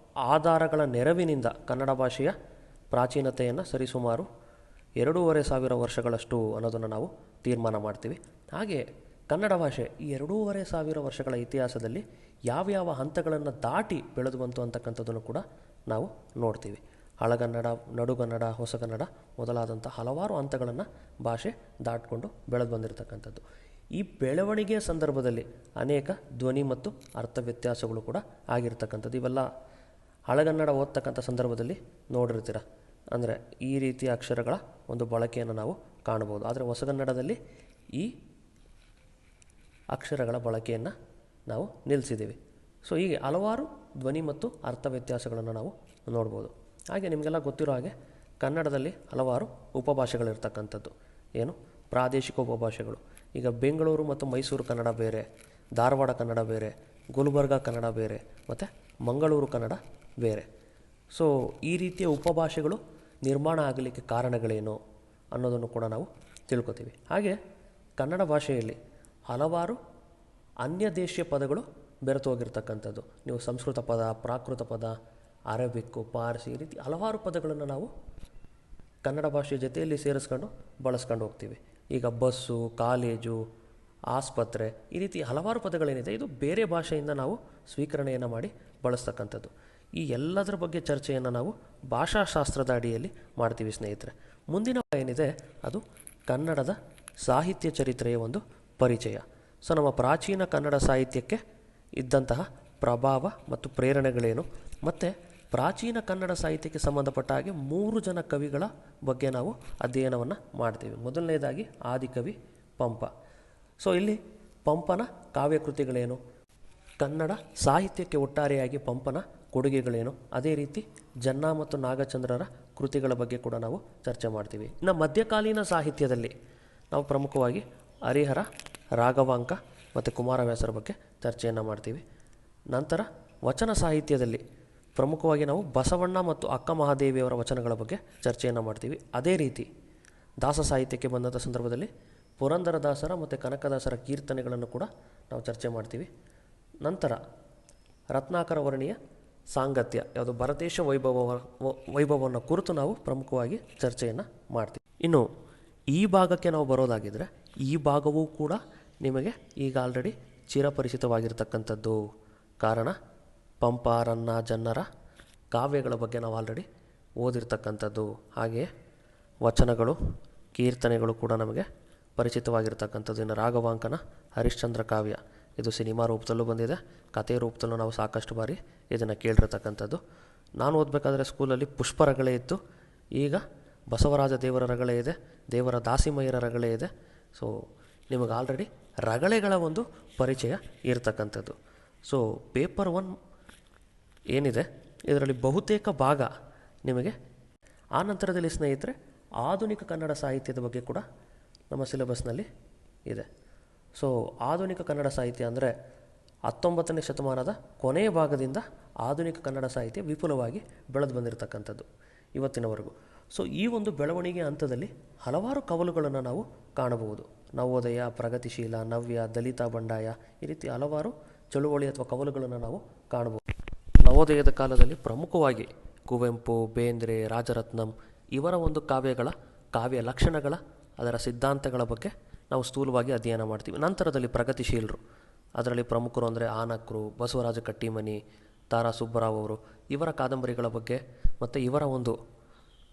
ಆಧಾರಗಳ ನೆರವಿನಿಂದ ಕನ್ನಡ ಭಾಷೆಯ ಪ್ರಾಚೀನತೆಯನ್ನು ಸರಿಸುಮಾರು 2,500 ವರ್ಷಗಳಷ್ಟು ಅನ್ನೋದನ್ನು ನಾವು ತೀರ್ಮಾನ ಮಾಡ್ತೀವಿ. ಹಾಗೆಯೇ ಕನ್ನಡ ಭಾಷೆ ಈ 2,500 ವರ್ಷಗಳ ಇತಿಹಾಸದಲ್ಲಿ ಯಾವ್ಯಾವ ಹಂತಗಳನ್ನು ದಾಟಿ ಬೆಳೆದು ಬಂತು ಅಂತಕ್ಕಂಥದ್ದನ್ನು ಕೂಡ ನಾವು ನೋಡ್ತೀವಿ. ಹಳಗನ್ನಡ, ನಡುಗನ್ನಡ, ಹೊಸಗನ್ನಡ ಮೊದಲಾದಂಥ ಹಲವಾರು ಹಂತಗಳನ್ನು ಭಾಷೆ ದಾಟಿಕೊಂಡು ಬೆಳೆದು ಬಂದಿರತಕ್ಕಂಥದ್ದು. ಈ ಬೆಳವಣಿಗೆಯ ಸಂದರ್ಭದಲ್ಲಿ ಅನೇಕ ಧ್ವನಿ ಮತ್ತು ಅರ್ಥ ವ್ಯತ್ಯಾಸಗಳು ಕೂಡ ಆಗಿರ್ತಕ್ಕಂಥದ್ದು. ಇವೆಲ್ಲ ಹಳಗನ್ನಡ ಓದ್ತಕ್ಕಂಥ ಸಂದರ್ಭದಲ್ಲಿ ನೋಡಿರ್ತೀರ. ಅಂದರೆ ಈ ರೀತಿಯ ಅಕ್ಷರಗಳ ಒಂದು ಬಳಕೆಯನ್ನು ನಾವು ಕಾಣ್ಬೋದು. ಆದರೆ ಹೊಸಗನ್ನಡದಲ್ಲಿ ಈ ಅಕ್ಷರಗಳ ಬಳಕೆಯನ್ನು ನಾವು ನಿಲ್ಲಿಸಿದ್ದೀವಿ. ಸೊ ಹೀಗೆ ಹಲವಾರು ಧ್ವನಿ ಮತ್ತು ಅರ್ಥ ವ್ಯತ್ಯಾಸಗಳನ್ನು ನಾವು ನೋಡ್ಬೋದು. ಹಾಗೆ ನಿಮಗೆಲ್ಲ ಗೊತ್ತಿರೋ ಹಾಗೆ ಕನ್ನಡದಲ್ಲಿ ಹಲವಾರು ಉಪಭಾಷೆಗಳಿರ್ತಕ್ಕಂಥದ್ದು. ಏನು, ಪ್ರಾದೇಶಿಕ ಉಪಭಾಷೆಗಳು. ಈಗ ಬೆಂಗಳೂರು ಮತ್ತು ಮೈಸೂರು ಕನ್ನಡ ಬೇರೆ, ಧಾರವಾಡ ಕನ್ನಡ ಬೇರೆ, ಗುಲ್ಬರ್ಗ ಕನ್ನಡ ಬೇರೆ, ಮತ್ತು ಮಂಗಳೂರು ಕನ್ನಡ ಬೇರೆ. ಸೊ ಈ ರೀತಿಯ ಉಪಭಾಷೆಗಳು ನಿರ್ಮಾಣ ಆಗಲಿಕ್ಕೆ ಕಾರಣಗಳೇನು ಅನ್ನೋದನ್ನು ಕೂಡ ನಾವು ತಿಳ್ಕೊತೀವಿ. ಹಾಗೆ ಕನ್ನಡ ಭಾಷೆಯಲ್ಲಿ ಹಲವಾರು ಅನ್ಯ ದೇಶೀಯ ಪದಗಳು ಬೆರೆತು ಹೋಗಿರ್ತಕ್ಕಂಥದ್ದು. ನೀವು ಸಂಸ್ಕೃತ ಪದ, ಪ್ರಾಕೃತ ಪದ, ಅರೇಬಿಕ್ಕು, ಪಾರ್ಸಿ, ಈ ರೀತಿ ಹಲವಾರು ಪದಗಳನ್ನು ನಾವು ಕನ್ನಡ ಭಾಷೆಯ ಜೊತೆಯಲ್ಲಿ ಸೇರಿಸ್ಕೊಂಡು ಬಳಸ್ಕೊಂಡು ಹೋಗ್ತೀವಿ. ಈಗ ಬಸ್ಸು, ಕಾಲೇಜು, ಆಸ್ಪತ್ರೆ, ಈ ರೀತಿ ಹಲವಾರು ಪದಗಳೇನಿದೆ ಇದು ಬೇರೆ ಭಾಷೆಯಿಂದ ನಾವು ಸ್ವೀಕರಣೆಯನ್ನು ಮಾಡಿ ಬಳಸ್ತಕ್ಕಂಥದ್ದು. ಈ ಎಲ್ಲದರ ಬಗ್ಗೆ ಚರ್ಚೆಯನ್ನು ನಾವು ಭಾಷಾಶಾಸ್ತ್ರದ ಅಡಿಯಲ್ಲಿ ಮಾಡ್ತೀವಿ ಸ್ನೇಹಿತರೆ. ಮುಂದಿನ ಏನಿದೆ ಅದು ಕನ್ನಡದ ಸಾಹಿತ್ಯ ಚರಿತ್ರೆಯ ಒಂದು ಪರಿಚಯ. ಸೊ ನಮ್ಮ ಪ್ರಾಚೀನ ಕನ್ನಡ ಸಾಹಿತ್ಯಕ್ಕೆ ಇದ್ದಂತಹ ಪ್ರಭಾವ ಮತ್ತು ಪ್ರೇರಣೆಗಳೇನು, ಮತ್ತು ಪ್ರಾಚೀನ ಕನ್ನಡ ಸಾಹಿತ್ಯಕ್ಕೆ ಸಂಬಂಧಪಟ್ಟ ಹಾಗೆ 3 ಜನ ಕವಿಗಳ ಬಗ್ಗೆ ನಾವು ಅಧ್ಯಯನವನ್ನು ಮಾಡ್ತೀವಿ. ಮೊದಲನೇದಾಗಿ ಆದಿಕವಿ ಪಂಪ. ಸೊ ಇಲ್ಲಿ ಪಂಪನ ಕಾವ್ಯಕೃತಿಗಳೇನು, ಕನ್ನಡ ಸಾಹಿತ್ಯಕ್ಕೆ ಒಟ್ಟಾರೆಯಾಗಿ ಪಂಪನ ಕೊಡುಗೆಗಳೇನು, ಅದೇ ರೀತಿ ಜನ್ನ ಮತ್ತು ನಾಗಚಂದ್ರರ ಕೃತಿಗಳ ಬಗ್ಗೆ ಕೂಡ ನಾವು ಚರ್ಚೆ ಮಾಡ್ತೀವಿ. ಇನ್ನು ಮಧ್ಯಕಾಲೀನ ಸಾಹಿತ್ಯದಲ್ಲಿ ನಾವು ಪ್ರಮುಖವಾಗಿ ಹರಿಹರ, ರಾಘವಾಂಕ ಮತ್ತು ಕುಮಾರವ್ಯಾಸರ ಬಗ್ಗೆ ಚರ್ಚೆಯನ್ನು ಮಾಡ್ತೀವಿ. ನಂತರ ವಚನ ಸಾಹಿತ್ಯದಲ್ಲಿ ಪ್ರಮುಖವಾಗಿ ನಾವು ಬಸವಣ್ಣ ಮತ್ತು ಅಕ್ಕ ಮಹಾದೇವಿಯವರ ವಚನಗಳ ಬಗ್ಗೆ ಚರ್ಚೆಯನ್ನು ಮಾಡ್ತೀವಿ. ಅದೇ ರೀತಿ ದಾಸ ಸಾಹಿತ್ಯಕ್ಕೆ ಬಂದಂಥ ಸಂದರ್ಭದಲ್ಲಿ ಪುರಂದರದಾಸರ ಮತ್ತು ಕನಕದಾಸರ ಕೀರ್ತನೆಗಳನ್ನು ಕೂಡ ನಾವು ಚರ್ಚೆ ಮಾಡ್ತೀವಿ. ನಂತರ ರತ್ನಾಕರ ವರ್ಣಿಯ ಸಾಂಗತ್ಯ, ಯಾವುದು ಭರತೇಶ ವೈಭವವನ್ನು ಕುರಿತು ನಾವು ಪ್ರಮುಖವಾಗಿ ಚರ್ಚೆಯನ್ನು ಮಾಡ್ತೀವಿ. ಇನ್ನು ಈ ಭಾಗಕ್ಕೆ ನಾವು ಬರೋದಾಗಿದ್ದರೆ, ಈ ಭಾಗವೂ ಕೂಡ ನಿಮಗೆ ಈಗ ಆಲ್ರೆಡಿ ಚಿರಪರಿಚಿತವಾಗಿರ್ತಕ್ಕಂಥದ್ದು. ಕಾರಣ ಪಂಪ, ರನ್ನ, ಜನ್ನರ ಕಾವ್ಯಗಳ ಬಗ್ಗೆ ನಾವು ಆಲ್ರೆಡಿ ಓದಿರ್ತಕ್ಕಂಥದ್ದು. ಹಾಗೆಯೇ ವಚನಗಳು, ಕೀರ್ತನೆಗಳು ಕೂಡ ನಮಗೆ ಪರಿಚಿತವಾಗಿರ್ತಕ್ಕಂಥದ್ದು. ಇನ್ನು ರಾಘವಾಂಕನ ಹರಿಶ್ಚಂದ್ರ ಕಾವ್ಯ, ಇದು ಸಿನಿಮಾ ರೂಪದಲ್ಲೂ ಬಂದಿದೆ, ಕಥೆ ರೂಪದಲ್ಲೂ ನಾವು ಸಾಕಷ್ಟು ಬಾರಿ ಇದನ್ನು ಕೇಳಿರ್ತಕ್ಕಂಥದ್ದು. ನಾನು ಓದಬೇಕಾದ್ರೆ ಸ್ಕೂಲಲ್ಲಿ ಪುಷ್ಪ ರಗಳೆ ಇತ್ತು, ಈಗ ಬಸವರಾಜ ದೇವರ ರಗಳೆ ಇದೆ, ದೇವರ ದಾಸಿಮಯ್ಯರ ರಗಳೆ ಇದೆ. ಸೊ ನಿಮಗೆ ಆಲ್ರೆಡಿ ರಗಳೆಗಳ ಒಂದು ಪರಿಚಯ ಇರತಕ್ಕಂಥದ್ದು. ಸೊ ಪೇಪರ್ 1 ಏನಿದೆ ಇದರಲ್ಲಿ ಬಹುತೇಕ ಭಾಗ ನಿಮಗೆ. ಆ ನಂತರದಲ್ಲಿ ಸ್ನೇಹಿತರೆ ಆಧುನಿಕ ಕನ್ನಡ ಸಾಹಿತ್ಯದ ಬಗ್ಗೆ ಕೂಡ ನಮ್ಮ ಸಿಲೆಬಸ್ನಲ್ಲಿ ಇದೆ. ಸೊ ಆಧುನಿಕ ಕನ್ನಡ ಸಾಹಿತ್ಯ ಅಂದರೆ 19ನೇ ಶತಮಾನದ ಕೊನೆಯ ಭಾಗದಿಂದ ಆಧುನಿಕ ಕನ್ನಡ ಸಾಹಿತ್ಯ ವಿಪುಲವಾಗಿ ಬೆಳೆದು ಬಂದಿರತಕ್ಕಂಥದ್ದು ಇವತ್ತಿನವರೆಗೂ. ಸೊ ಈ ಒಂದು ಬೆಳವಣಿಗೆ ಹಂತದಲ್ಲಿ ಹಲವಾರು ಕವಲುಗಳನ್ನು ನಾವು ಕಾಣಬಹುದು. ನವೋದಯ, ಪ್ರಗತಿಶೀಲ, ನವ್ಯ, ದಲಿತ, ಬಂಡಾಯ, ಈ ರೀತಿ ಹಲವಾರು ಚಳುವಳಿ ಅಥವಾ ಕವಲುಗಳನ್ನು ನಾವು ಕಾಣಬಹುದು. ನವೋದಯದ ಕಾಲದಲ್ಲಿ ಪ್ರಮುಖವಾಗಿ ಕುವೆಂಪು, ಬೇಂದ್ರೆ, ರಾಜರತ್ನಂ ಇವರ ಒಂದು ಕಾವ್ಯ ಲಕ್ಷಣಗಳ, ಅದರ ಸಿದ್ಧಾಂತಗಳ ಬಗ್ಗೆ ನಾವು ಸ್ಥೂಲವಾಗಿ ಅಧ್ಯಯನ ಮಾಡ್ತೀವಿ. ನಂತರದಲ್ಲಿ ಪ್ರಗತಿಶೀಲರು, ಅದರಲ್ಲಿ ಪ್ರಮುಖರು ಅಂದರೆ ಆನಕ್ರು, ಬಸವರಾಜ ಕಟ್ಟಿಮನಿ, ತಾರಾ ಸುಬ್ಬರಾವ್ ಅವರು, ಇವರ ಕಾದಂಬರಿಗಳ ಬಗ್ಗೆ ಮತ್ತು ಇವರ ಒಂದು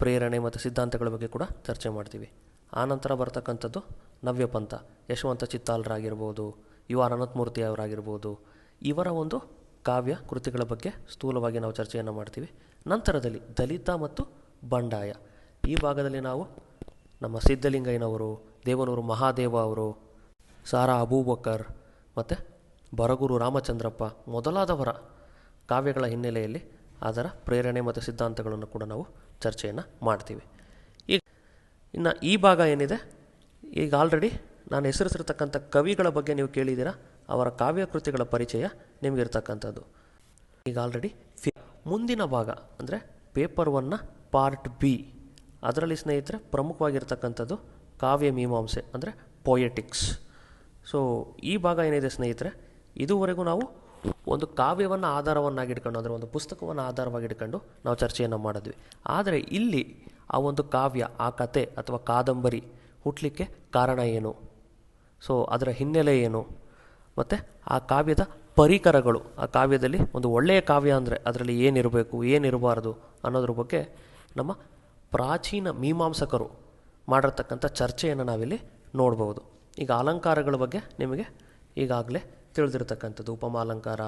ಪ್ರೇರಣೆ ಮತ್ತು ಸಿದ್ಧಾಂತಗಳ ಬಗ್ಗೆ ಕೂಡ ಚರ್ಚೆ ಮಾಡ್ತೀವಿ. ಆನಂತರ ಬರ್ತಕ್ಕಂಥದ್ದು ನವ್ಯಪಂಥ, ಯಶವಂತ ಚಿತ್ತಾಲರಾಗಿರ್ಬೋದು, ಯು ಆರ್ ಅನಂತಮೂರ್ತಿ ಅವರಾಗಿರ್ಬೋದು, ಇವರ ಒಂದು ಕಾವ್ಯ ಕೃತಿಗಳ ಬಗ್ಗೆ ಸ್ಥೂಲವಾಗಿ ನಾವು ಚರ್ಚೆಯನ್ನು ಮಾಡ್ತೀವಿ. ನಂತರದಲ್ಲಿ ದಲಿತ ಮತ್ತು ಬಂಡಾಯ, ಈ ಭಾಗದಲ್ಲಿ ನಾವು ನಮ್ಮ ಸಿದ್ಧಲಿಂಗಯ್ಯನವರು, ದೇವನೂರು ಮಹಾದೇವ ಅವರು, ಸಾರಾ ಅಬೂಬಕರ್ ಮತ್ತು ಬರಗೂರು ರಾಮಚಂದ್ರಪ್ಪ ಮೊದಲಾದವರ ಕಾವ್ಯಗಳ ಹಿನ್ನೆಲೆಯಲ್ಲಿ ಅದರ ಪ್ರೇರಣೆ ಮತ್ತು ಸಿದ್ಧಾಂತಗಳನ್ನು ಕೂಡ ನಾವು ಚರ್ಚೆಯನ್ನು ಮಾಡ್ತೀವಿ. ಇನ್ನು ಈ ಭಾಗ ಏನಿದೆ, ಈಗ ಆಲ್ರೆಡಿ ನಾನು ಹೆಸರಿಸಿರ್ತಕ್ಕಂಥ ಕವಿಗಳ ಬಗ್ಗೆ ನೀವು ಕೇಳಿದ್ದೀರಾ, ಅವರ ಕಾವ್ಯಕೃತಿಗಳ ಪರಿಚಯ ನಿಮಗಿರ್ತಕ್ಕಂಥದ್ದು. ಈಗ ಆಲ್ರೆಡಿ ಮುಂದಿನ ಭಾಗ ಅಂದರೆ ಪೇಪರ್ 1ನ ಪಾರ್ಟ್ ಬಿ, ಅದರಲ್ಲಿ ಸ್ನೇಹಿತರೆ ಪ್ರಮುಖವಾಗಿರ್ತಕ್ಕಂಥದ್ದು ಕಾವ್ಯ ಮೀಮಾಂಸೆ ಅಂದರೆ ಪೊಯೆಟಿಕ್ಸ್. ಸೊ ಈ ಭಾಗ ಏನಿದೆ ಸ್ನೇಹಿತರೆ, ಇದುವರೆಗೂ ನಾವು ಒಂದು ಕಾವ್ಯವನ್ನು ಆಧಾರವನ್ನಾಗಿಟ್ಕೊಂಡು, ಅಂದರೆ ಒಂದು ಪುಸ್ತಕವನ್ನು ಆಧಾರವಾಗಿಟ್ಕೊಂಡು ನಾವು ಚರ್ಚೆಯನ್ನು ಮಾಡಿದ್ವಿ. ಆದರೆ ಇಲ್ಲಿ ಆ ಒಂದು ಕಾವ್ಯ, ಆ ಕತೆ ಅಥವಾ ಕಾದಂಬರಿ ಹುಟ್ಟಲಿಕ್ಕೆ ಕಾರಣ ಏನು, ಸೊ ಅದರ ಹಿನ್ನೆಲೆ ಏನು, ಮತ್ತು ಆ ಕಾವ್ಯದ ಪರಿಕರಗಳು, ಆ ಕಾವ್ಯದಲ್ಲಿ ಒಂದು ಒಳ್ಳೆಯ ಕಾವ್ಯ ಅಂದರೆ ಅದರಲ್ಲಿ ಏನಿರಬೇಕು ಏನಿರಬಾರ್ದು ಅನ್ನೋದ್ರ ಬಗ್ಗೆ ನಮ್ಮ ಪ್ರಾಚೀನ ಮೀಮಾಂಸಕರು ಮಾಡಿರ್ತಕ್ಕಂಥ ಚರ್ಚೆಯನ್ನು ನಾವಿಲ್ಲಿ ನೋಡ್ಬೋದು. ಈಗ ಅಲಂಕಾರಗಳ ಬಗ್ಗೆ ನಿಮಗೆ ಈಗಾಗಲೇ ತಿಳಿದಿರ್ತಕ್ಕಂಥದ್ದು, ಉಪಮಾಲಂಕಾರ,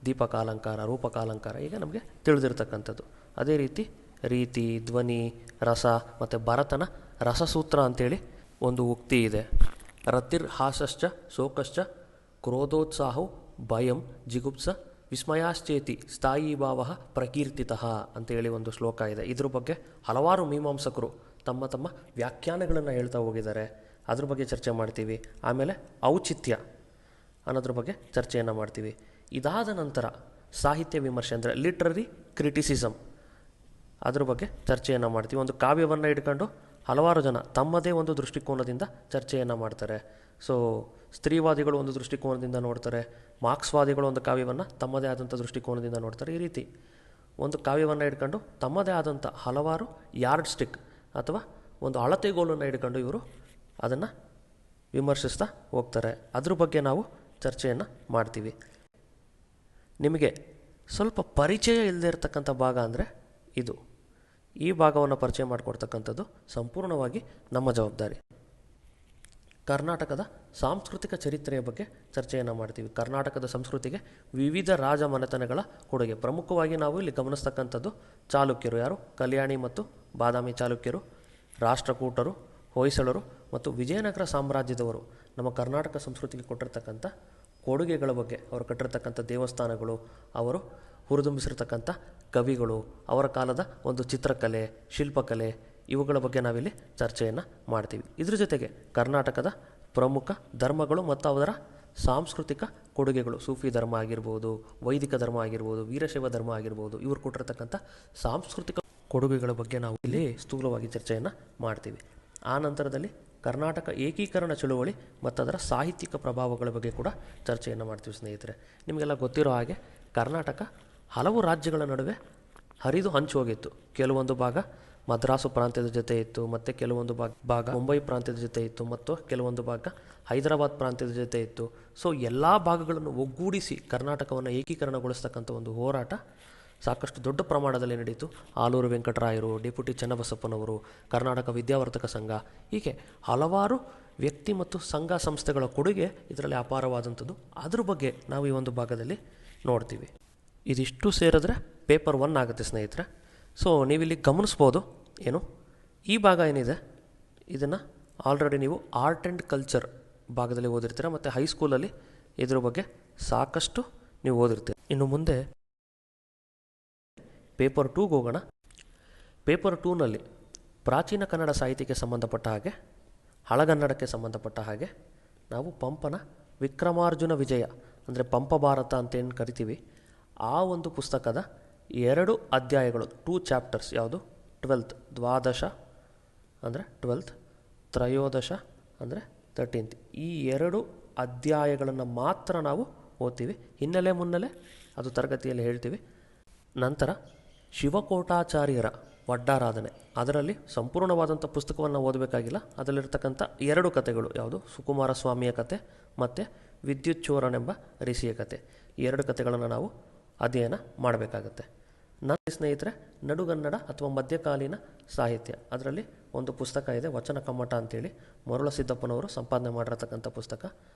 ದೀಪಕಾಲಂಕಾರ, ರೂಪಕಾಲಂಕಾರ ಈಗ ನಮಗೆ ತಿಳಿದಿರ್ತಕ್ಕಂಥದ್ದು. ಅದೇ ರೀತಿ, ಧ್ವನಿ, ರಸ ಮತ್ತು ಭರತನ ರಸಸೂತ್ರ ಅಂತೇಳಿ ಒಂದು ಉಕ್ತಿ ಇದೆ. ರತಿರ್ ಹಾಸಶ್ಚ ಶೋಕಶ್ಚ ಕ್ರೋಧೋತ್ಸಾಹವು ಭಯಂ ಜಿಗುಪ್ಸ ವಿಸ್ಮಯಾಶ್ಚೇತಿ ಸ್ಥಾಯಿ ಭಾವ ಪ್ರಕೀರ್ತಿತಃ ಅಂತೇಳಿ ಒಂದು ಶ್ಲೋಕ ಇದೆ. ಇದ್ರ ಬಗ್ಗೆ ಹಲವಾರು ಮೀಮಾಂಸಕರು ತಮ್ಮ ತಮ್ಮ ವ್ಯಾಖ್ಯಾನಗಳನ್ನು ಹೇಳ್ತಾ ಹೋಗಿದ್ದಾರೆ. ಅದ್ರ ಬಗ್ಗೆ ಚರ್ಚೆ ಮಾಡ್ತೀವಿ. ಆಮೇಲೆ ಔಚಿತ್ಯ ಅನ್ನೋದ್ರ ಬಗ್ಗೆ ಚರ್ಚೆಯನ್ನು ಮಾಡ್ತೀವಿ. ಇದಾದ ನಂತರ ಸಾಹಿತ್ಯ ವಿಮರ್ಶೆ ಅಂದರೆ ಲಿಟ್ರರಿ ಕ್ರಿಟಿಸಿಸಮ್, ಅದ್ರ ಬಗ್ಗೆ ಚರ್ಚೆಯನ್ನು ಮಾಡ್ತೀವಿ. ಒಂದು ಕಾವ್ಯವನ್ನು ಇಟ್ಕೊಂಡು ಹಲವಾರು ಜನ ತಮ್ಮದೇ ಒಂದು ದೃಷ್ಟಿಕೋನದಿಂದ ಚರ್ಚೆಯನ್ನು ಮಾಡ್ತಾರೆ. ಸೊ ಸ್ತ್ರೀವಾದಿಗಳು ಒಂದು ದೃಷ್ಟಿಕೋನದಿಂದ ನೋಡ್ತಾರೆ, ಮಾರ್ಕ್ಸ್ವಾದಿಗಳು ಒಂದು ಕಾವ್ಯವನ್ನು ತಮ್ಮದೇ ಆದಂಥ ದೃಷ್ಟಿಕೋನದಿಂದ ನೋಡ್ತಾರೆ. ಈ ರೀತಿ ಒಂದು ಕಾವ್ಯವನ್ನು ಇಟ್ಕೊಂಡು ತಮ್ಮದೇ ಆದಂಥ ಹಲವಾರು ಯಾರ್ಡ್ ಸ್ಟಿಕ್ ಅಥವಾ ಒಂದು ಅಳತೆಗೋಲನ್ನು ಇಟ್ಕೊಂಡು ಇವರು ಅದನ್ನು ವಿಮರ್ಶಿಸ್ತಾ ಹೋಗ್ತಾರೆ. ಅದ್ರ ಬಗ್ಗೆ ನಾವು ಚರ್ಚೆಯನ್ನು ಮಾಡ್ತೀವಿ. ನಿಮಗೆ ಸ್ವಲ್ಪ ಪರಿಚಯ ಇಲ್ಲದೆ ಇರತಕ್ಕಂಥ ಭಾಗ ಅಂದರೆ ಇದು. ಈ ಭಾಗವನ್ನು ಪರಿಚಯ ಮಾಡಿಕೊಡ್ತಕ್ಕಂಥದ್ದು ಸಂಪೂರ್ಣವಾಗಿ ನಮ್ಮ ಜವಾಬ್ದಾರಿ. ಕರ್ನಾಟಕದ ಸಾಂಸ್ಕೃತಿಕ ಚರಿತ್ರೆಯ ಬಗ್ಗೆ ಚರ್ಚೆಯನ್ನು ಮಾಡ್ತೀವಿ. ಕರ್ನಾಟಕದ ಸಂಸ್ಕೃತಿಗೆ ವಿವಿಧ ರಾಜ ಮನೆತನಗಳ ಕೊಡುಗೆ. ಪ್ರಮುಖವಾಗಿ ನಾವು ಇಲ್ಲಿ ಗಮನಿಸ್ತಕ್ಕಂಥದ್ದು ಚಾಲುಕ್ಯರು. ಯಾರು? ಕಲ್ಯಾಣಿ ಮತ್ತು ಬಾದಾಮಿ ಚಾಲುಕ್ಯರು, ರಾಷ್ಟ್ರಕೂಟರು, ಹೊಯ್ಸಳರು ಮತ್ತು ವಿಜಯನಗರ ಸಾಮ್ರಾಜ್ಯದವರು ನಮ್ಮ ಕರ್ನಾಟಕ ಸಂಸ್ಕೃತಿಗೆ ಕೊಟ್ಟಿರ್ತಕ್ಕಂಥ ಕೊಡುಗೆಗಳ ಬಗ್ಗೆ, ಅವರು ಕಟ್ಟಿರ್ತಕ್ಕಂಥ ದೇವಸ್ಥಾನಗಳು, ಅವರು ಹುರಿದುಂಬಿಸಿರ್ತಕ್ಕಂಥ ಕವಿಗಳು, ಅವರ ಕಾಲದ ಒಂದು ಚಿತ್ರಕಲೆ, ಶಿಲ್ಪಕಲೆ, ಇವುಗಳ ಬಗ್ಗೆ ನಾವಿಲ್ಲಿ ಚರ್ಚೆಯನ್ನು ಮಾಡ್ತೀವಿ. ಇದ್ರ ಜೊತೆಗೆ ಕರ್ನಾಟಕದ ಪ್ರಮುಖ ಧರ್ಮಗಳು ಮತ್ತು ಅವರ ಸಾಂಸ್ಕೃತಿಕ ಕೊಡುಗೆಗಳು, ಸೂಫಿ ಧರ್ಮ ಆಗಿರ್ಬೋದು, ವೈದಿಕ ಧರ್ಮ ಆಗಿರ್ಬೋದು, ವೀರಶೈವ ಧರ್ಮ ಆಗಿರ್ಬೋದು, ಇವರು ಕೊಟ್ಟಿರ್ತಕ್ಕಂಥ ಸಾಂಸ್ಕೃತಿಕ ಕೊಡುಗೆಗಳ ಬಗ್ಗೆ ನಾವು ಇಲ್ಲಿ ಸ್ಥೂಲವಾಗಿ ಚರ್ಚೆಯನ್ನು ಮಾಡ್ತೀವಿ. ಆ ನಂತರದಲ್ಲಿ ಕರ್ನಾಟಕ ಏಕೀಕರಣ ಚಳುವಳಿ ಮತ್ತು ಅದರ ಸಾಹಿತ್ಯಿಕ ಪ್ರಭಾವಗಳ ಬಗ್ಗೆ ಕೂಡ ಚರ್ಚೆಯನ್ನು ಮಾಡ್ತೀವಿ. ಸ್ನೇಹಿತರೆ, ನಿಮಗೆಲ್ಲ ಗೊತ್ತಿರೋ ಹಾಗೆ ಕರ್ನಾಟಕ ಹಲವು ರಾಜ್ಯಗಳ ನಡುವೆ ಹರಿದು ಹಂಚು ಹೋಗಿತ್ತು. ಕೆಲವೊಂದು ಭಾಗ ಮದ್ರಾಸು ಪ್ರಾಂತ್ಯದ ಜೊತೆ ಇತ್ತು, ಮತ್ತು ಕೆಲವೊಂದು ಭಾಗ ಮುಂಬೈ ಪ್ರಾಂತ್ಯದ ಜೊತೆ ಇತ್ತು, ಮತ್ತು ಕೆಲವೊಂದು ಭಾಗ ಹೈದರಾಬಾದ್ ಪ್ರಾಂತ್ಯದ ಜೊತೆ ಇತ್ತು. ಸೊ ಎಲ್ಲ ಭಾಗಗಳನ್ನು ಒಗ್ಗೂಡಿಸಿ ಕರ್ನಾಟಕವನ್ನು ಏಕೀಕರಣಗೊಳಿಸ್ತಕ್ಕಂಥ ಒಂದು ಹೋರಾಟ ಸಾಕಷ್ಟು ದೊಡ್ಡ ಪ್ರಮಾಣದಲ್ಲಿ ನಡೀತು. ಆಲೂರು ವೆಂಕಟರಾಯರು, ಡೆಪ್ಯೂಟಿ ಚನ್ನಬಸಪ್ಪನವರು, ಕರ್ನಾಟಕ ವಿದ್ಯಾವರ್ತಕ ಸಂಘ, ಹೀಗೆ ಹಲವಾರು ವ್ಯಕ್ತಿ ಮತ್ತು ಸಂಘ ಸಂಸ್ಥೆಗಳ ಕೊಡುಗೆ ಇದರಲ್ಲಿ ಅಪಾರವಾದಂಥದ್ದು. ಅದ್ರ ಬಗ್ಗೆ ನಾವು ಈ ಒಂದು ಭಾಗದಲ್ಲಿ ನೋಡ್ತೀವಿ. ಇದಿಷ್ಟು ಸೇರಿದ್ರೆ ಪೇಪರ್ 1 ಆಗುತ್ತೆ ಸ್ನೇಹಿತರೆ. ಸೊ ನೀವಿಲ್ಲಿ ಗಮನಿಸ್ಬೋದು ಏನು, ಈ ಭಾಗ ಏನಿದೆ ಇದನ್ನು ಆಲ್ರೆಡಿ ನೀವು ಆರ್ಟ್ ಆ್ಯಂಡ್ ಕಲ್ಚರ್ ಭಾಗದಲ್ಲಿ ಓದಿರ್ತೀರ ಮತ್ತು ಹೈಸ್ಕೂಲಲ್ಲಿ ಇದ್ರ ಬಗ್ಗೆ ಸಾಕಷ್ಟು ನೀವು ಓದಿರ್ತೀರ. ಇನ್ನು ಮುಂದೆ ಪೇಪರ್ 2ಗೆ ಹೋಗೋಣ. ಪೇಪರ್ 2ನಲ್ಲಿ ಪ್ರಾಚೀನ ಕನ್ನಡ ಸಾಹಿತ್ಯಕ್ಕೆ ಸಂಬಂಧಪಟ್ಟ ಹಾಗೆ, ಹಳಗನ್ನಡಕ್ಕೆ ಸಂಬಂಧಪಟ್ಟ ಹಾಗೆ ನಾವು ಪಂಪನ ವಿಕ್ರಮಾರ್ಜುನ ವಿಜಯ ಅಂದರೆ ಪಂಪ ಭಾರತ ಅಂತೇನು ಕರಿತೀವಿ, ಆ ಒಂದು ಪುಸ್ತಕದ 2 ಅಧ್ಯಾಯಗಳು, 2 ಚಾಪ್ಟರ್ಸ್, ಯಾವುದು 12th ದ್ವಾದಶ ಅಂದರೆ 12th, ತ್ರಯೋದಶ ಅಂದರೆ 13th, ಈ 2 ಅಧ್ಯಾಯಗಳನ್ನು ಮಾತ್ರ ನಾವು ಓದ್ತೀವಿ. ಹಿನ್ನೆಲೆ ಮುನ್ನೆಲೆ ಅದು ತರಗತಿಯಲ್ಲಿ ಹೇಳ್ತೀವಿ. ನಂತರ ಶಿವಕೋಟಾಚಾರ್ಯರ ವಡ್ಡಾರಾಧನೆ, ಅದರಲ್ಲಿ ಸಂಪೂರ್ಣವಾದಂಥ ಪುಸ್ತಕವನ್ನು ಓದಬೇಕಾಗಿಲ್ಲ. ಅದರಲ್ಲಿರ್ತಕ್ಕಂಥ 2 ಕಥೆಗಳು, ಯಾವುದು ಸುಕುಮಾರ ಸ್ವಾಮಿಯ ಕತೆ ಮತ್ತು ವಿದ್ಯುತ್ ಚೋರನೆಂಬ ಋಷಿಯ ಕತೆ, ಈ 2 ಕಥೆಗಳನ್ನು ನಾವು ಅಧ್ಯಯನ ಮಾಡಬೇಕಾಗತ್ತೆ. ನನ್ನ ಸ್ನೇಹಿತರೆ, ನಡುಗನ್ನಡ ಅಥವಾ ಮಧ್ಯಕಾಲೀನ ಸಾಹಿತ್ಯ, ಅದರಲ್ಲಿ ಒಂದು ಪುಸ್ತಕ ಇದೆ ವಚನ ಕಮ್ಮಟ ಅಂತೇಳಿ, ಮರುಳ ಸಿದ್ದಪ್ಪನವರು ಸಂಪಾದನೆ ಮಾಡಿರತಕ್ಕಂಥ ಪುಸ್ತಕ.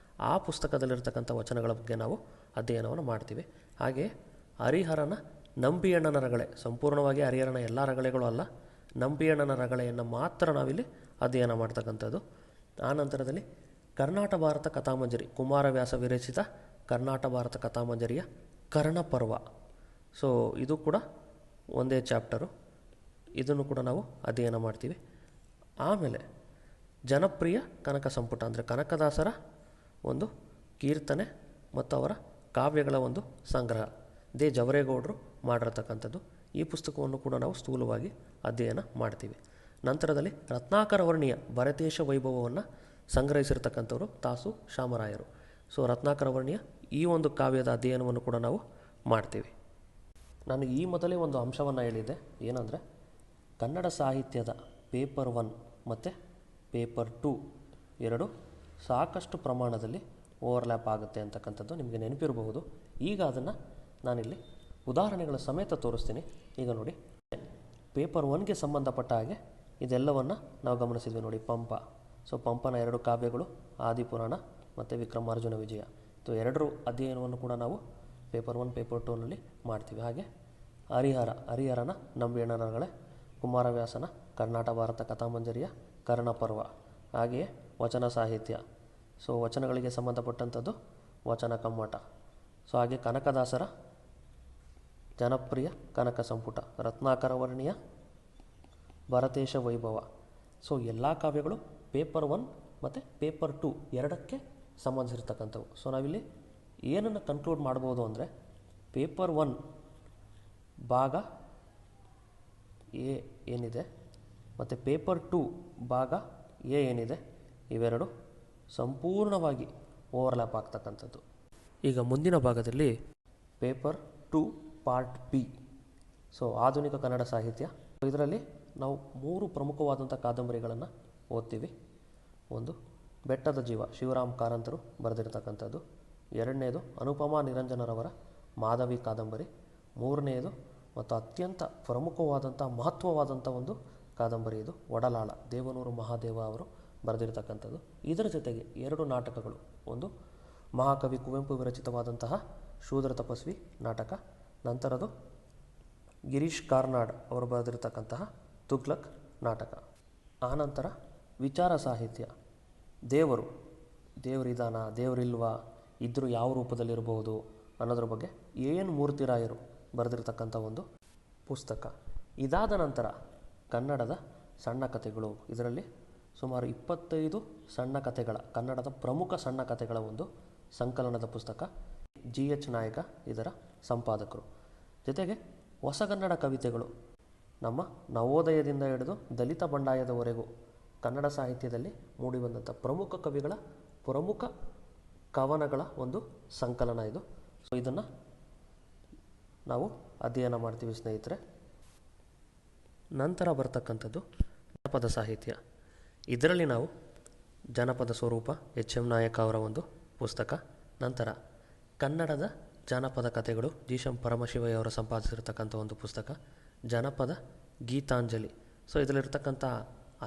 ಆ ಪುಸ್ತಕದಲ್ಲಿರ್ತಕ್ಕಂಥ ವಚನಗಳ ಬಗ್ಗೆ ನಾವು ಅಧ್ಯಯನವನ್ನು ಮಾಡ್ತೀವಿ. ಹಾಗೆಯೇ ಹರಿಹರನ ನಂಬಿಯಣ್ಣನ ರಗಳೆ, ಸಂಪೂರ್ಣವಾಗಿ ಹರಿಹರನ ಎಲ್ಲ ರಗಳೆಗಳು ಅಲ್ಲ, ನಂಬಿಯಣ್ಣನ ರಗಳೆಯನ್ನು ಮಾತ್ರ ನಾವಿಲ್ಲಿ ಅಧ್ಯಯನ ಮಾಡ್ತಕ್ಕಂಥದ್ದು. ಆ ನಂತರದಲ್ಲಿ ಕರ್ನಾಟ ಭಾರತ ಕಥಾಮಂಜರಿ, ಕುಮಾರವ್ಯಾಸ ವಿರಚಿತ ಕರ್ನಾಟ ಭಾರತ ಕಥಾಮಂಜರಿಯ ಕರ್ಣಪರ್ವ. ಸೊ ಇದು ಕೂಡ ಒಂದೇ ಚಾಪ್ಟರು, ಇದನ್ನು ಕೂಡ ನಾವು ಅಧ್ಯಯನ ಮಾಡ್ತೀವಿ. ಆಮೇಲೆ ಜನಪ್ರಿಯ ಕನಕ ಸಂಪುಟ ಅಂದರೆ ಕನಕದಾಸರ ಒಂದು ಕೀರ್ತನೆ ಮತ್ತು ಅವರ ಕಾವ್ಯಗಳ ಒಂದು ಸಂಗ್ರಹ, ದೇ ಜವರೇಗೌಡರು ಮಾಡಿರತಕ್ಕಂಥದ್ದು. ಈ ಪುಸ್ತಕವನ್ನು ಕೂಡ ನಾವು ಸ್ಥೂಲವಾಗಿ ಅಧ್ಯಯನ ಮಾಡ್ತೀವಿ. ನಂತರದಲ್ಲಿ ರತ್ನಾಕರ ವರ್ಣಿಯ ಭರತೇಶ ವೈಭವವನ್ನು ಸಂಗ್ರಹಿಸಿರ್ತಕ್ಕಂಥವರು ತಾಸು ಶಾಮರಾಯರು. ಸೊ ರತ್ನಾಕರ ವರ್ಣಿಯ ಈ ಒಂದು ಕಾವ್ಯದ ಅಧ್ಯಯನವನ್ನು ಕೂಡ ನಾವು ಮಾಡ್ತೀವಿ. ನಾನು ಈ ಮೊದಲೇ ಒಂದು ಅಂಶವನ್ನು ಹೇಳಿದ್ದೆ, ಏನಂದರೆ ಕನ್ನಡ ಸಾಹಿತ್ಯದ ಪೇಪರ್ 1 ಮತ್ತು ಪೇಪರ್ 2 2 ಸಾಕಷ್ಟು ಪ್ರಮಾಣದಲ್ಲಿ ಓವರ್ಲ್ಯಾಪ್ ಆಗುತ್ತೆ ಅಂತಕ್ಕಂಥದ್ದು ನಿಮಗೆ ನೆನಪಿರಬಹುದು. ಈಗ ಅದನ್ನು ನಾನಿಲ್ಲಿ ಉದಾಹರಣೆಗಳ ಸಮೇತ ತೋರಿಸ್ತೀನಿ. ಈಗ ನೋಡಿ, ಪೇಪರ್ 1ಗೆ ಸಂಬಂಧಪಟ್ಟ ಹಾಗೆ ಇದೆಲ್ಲವನ್ನು ನಾವು ಗಮನಿಸಿದ್ವಿ ನೋಡಿ. ಪಂಪ, ಸೊ ಪಂಪನ 2 ಕಾವ್ಯಗಳು ಆದಿಪುರಾಣ ಮತ್ತು ವಿಕ್ರಮಾರ್ಜುನ ವಿಜಯ, ಸೊ 2 ಅಧ್ಯಯನವನ್ನು ಕೂಡ ನಾವು ಪೇಪರ್ 1 ಪೇಪರ್ 2ನಲ್ಲಿ ಮಾಡ್ತೀವಿ. ಹಾಗೆ ಹರಿಹರನ ನಂಬಿಯಣ್ಣನ ರಗಳೆ, ಕುಮಾರವ್ಯಾಸನ ಕರ್ನಾಟ ಭಾರತ ಕಥಾಮಂಜರಿಯ ಕರ್ಣಪರ್ವ, ಹಾಗೆಯೇ ವಚನ ಸಾಹಿತ್ಯ, ಸೊ ವಚನಗಳಿಗೆ ಸಂಬಂಧಪಟ್ಟಂಥದ್ದು ವಚನ ಕಮ್ಮಟ, ಸೊ ಹಾಗೆ ಕನಕದಾಸರ ಜನಪ್ರಿಯ ಕನಕ ಸಂಪುಟ, ರತ್ನಾಕರ ವರ್ಣಿಯ ಭರತೇಶ ವೈಭವ. ಸೊ ಎಲ್ಲ ಕಾವ್ಯಗಳು ಪೇಪರ್ 1 ಮತ್ತು ಪೇಪರ್ 2 2ಕ್ಕೆ ಸಂಬಂಧಿಸಿರ್ತಕ್ಕಂಥವು. ಸೊ ನಾವಿಲ್ಲಿ ಏನನ್ನು ಕನ್ಕ್ಲೂಡ್ ಮಾಡ್ಬೋದು ಅಂದರೆ, ಪೇಪರ್ 1 ಭಾಗ ಎ ಏನಿದೆ ಮತ್ತು ಪೇಪರ್ 2 ಭಾಗ ಎ ಏನಿದೆ, ಇವೆರಡು ಸಂಪೂರ್ಣವಾಗಿ ಓವರ್ಲ್ಯಾಪ್ ಆಗ್ತಕ್ಕಂಥದ್ದು. ಈಗ ಮುಂದಿನ ಭಾಗದಲ್ಲಿ ಪೇಪರ್ 2 ಪಾರ್ಟ್ ಬಿ, ಸೊ ಆಧುನಿಕ ಕನ್ನಡ ಸಾಹಿತ್ಯ. ಇದರಲ್ಲಿ ನಾವು 3 ಪ್ರಮುಖವಾದಂಥ ಕಾದಂಬರಿಗಳನ್ನು ಓದ್ತೀವಿ. ಒಂದು ಬೆಟ್ಟದ ಜೀವ, ಶಿವರಾಮ್ ಕಾರಂತರು ಬರೆದಿರ್ತಕ್ಕಂಥದ್ದು. 2ನೇದು ಅನುಪಮಾ ನಿರಂಜನರವರ ಮಾಧವಿ ಕಾದಂಬರಿ. 3ನೇದು ಮತ್ತು ಅತ್ಯಂತ ಪ್ರಮುಖವಾದಂಥ ಮಹತ್ವವಾದಂಥ ಒಂದು ಕಾದಂಬರಿ ಇದು ಒಡಲಾಳ, ದೇವನೂರು ಮಹಾದೇವ ಅವರು ಬರೆದಿರ್ತಕ್ಕಂಥದ್ದು. ಇದರ ಜೊತೆಗೆ 2 ನಾಟಕಗಳು, ಒಂದು ಮಹಾಕವಿ ಕುವೆಂಪು ವಿರಚಿತವಾದಂತಹ ಶೂದ್ರ ತಪಸ್ವಿ ನಾಟಕ, ನಂತರದು ಗಿರೀಶ್ ಕಾರ್ನಾಡ್ ಅವರು ಬರೆದಿರತಕ್ಕಂತಹ ತುಗ್ಲಕ್ ನಾಟಕ. ಆನಂತರ ವಿಚಾರ ಸಾಹಿತ್ಯ, ದೇವರಿದಾನ, ದೇವರಿಲ್ವಾ, ಇದ್ದರೂ ಯಾವ ರೂಪದಲ್ಲಿರಬಹುದು ಅನ್ನೋದ್ರ ಬಗ್ಗೆ ಎನ್ ಮೂರ್ತಿರಾಯರು ಬರೆದಿರ್ತಕ್ಕಂಥ ಒಂದು ಪುಸ್ತಕ. ಇದಾದ ನಂತರ ಕನ್ನಡದ ಸಣ್ಣ ಕಥೆಗಳು, ಇದರಲ್ಲಿ ಸುಮಾರು 25 ಸಣ್ಣ ಕಥೆಗಳ, ಕನ್ನಡದ ಪ್ರಮುಖ ಸಣ್ಣ ಕಥೆಗಳ ಒಂದು ಸಂಕಲನದ ಪುಸ್ತಕ. GH ನಾಯಕ ಇದರ ಸಂಪಾದಕರು. ಜೊತೆಗೆ ಹೊಸಗನ್ನಡ ಕವಿತೆಗಳು, ನಮ್ಮ ನವೋದಯದಿಂದ ಹಿಡಿದು ದಲಿತ ಬಂಡಾಯದವರೆಗೂ ಕನ್ನಡ ಸಾಹಿತ್ಯದಲ್ಲಿ ಮೂಡಿಬಂದಂಥ ಪ್ರಮುಖ ಕವಿಗಳ ಪ್ರಮುಖ ಕವನಗಳ ಒಂದು ಸಂಕಲನ ಇದು. ಸೊ ಇದನ್ನು ನಾವು ಅಧ್ಯಯನ ಮಾಡ್ತೀವಿ ಸ್ನೇಹಿತರೆ. ನಂತರ ಬರ್ತಕ್ಕಂಥದ್ದು ಜನಪದ ಸಾಹಿತ್ಯ. ಇದರಲ್ಲಿ ನಾವು ಜನಪದ ಸ್ವರೂಪ, HM ನಾಯಕ ಅವರ ಒಂದು ಪುಸ್ತಕ. ನಂತರ ಕನ್ನಡದ ಜಾನಪದ ಕಥೆಗಳು, ಜಿ.ಶಂ ಪರಮಶಿವಯ್ಯ ಅವರು ಸಂಪಾದಿಸಿರ್ತಕ್ಕಂಥ ಒಂದು ಪುಸ್ತಕ, ಜನಪದ ಗೀತಾಂಜಲಿ. ಸೊ ಇದರಲ್ಲಿರ್ತಕ್ಕಂಥ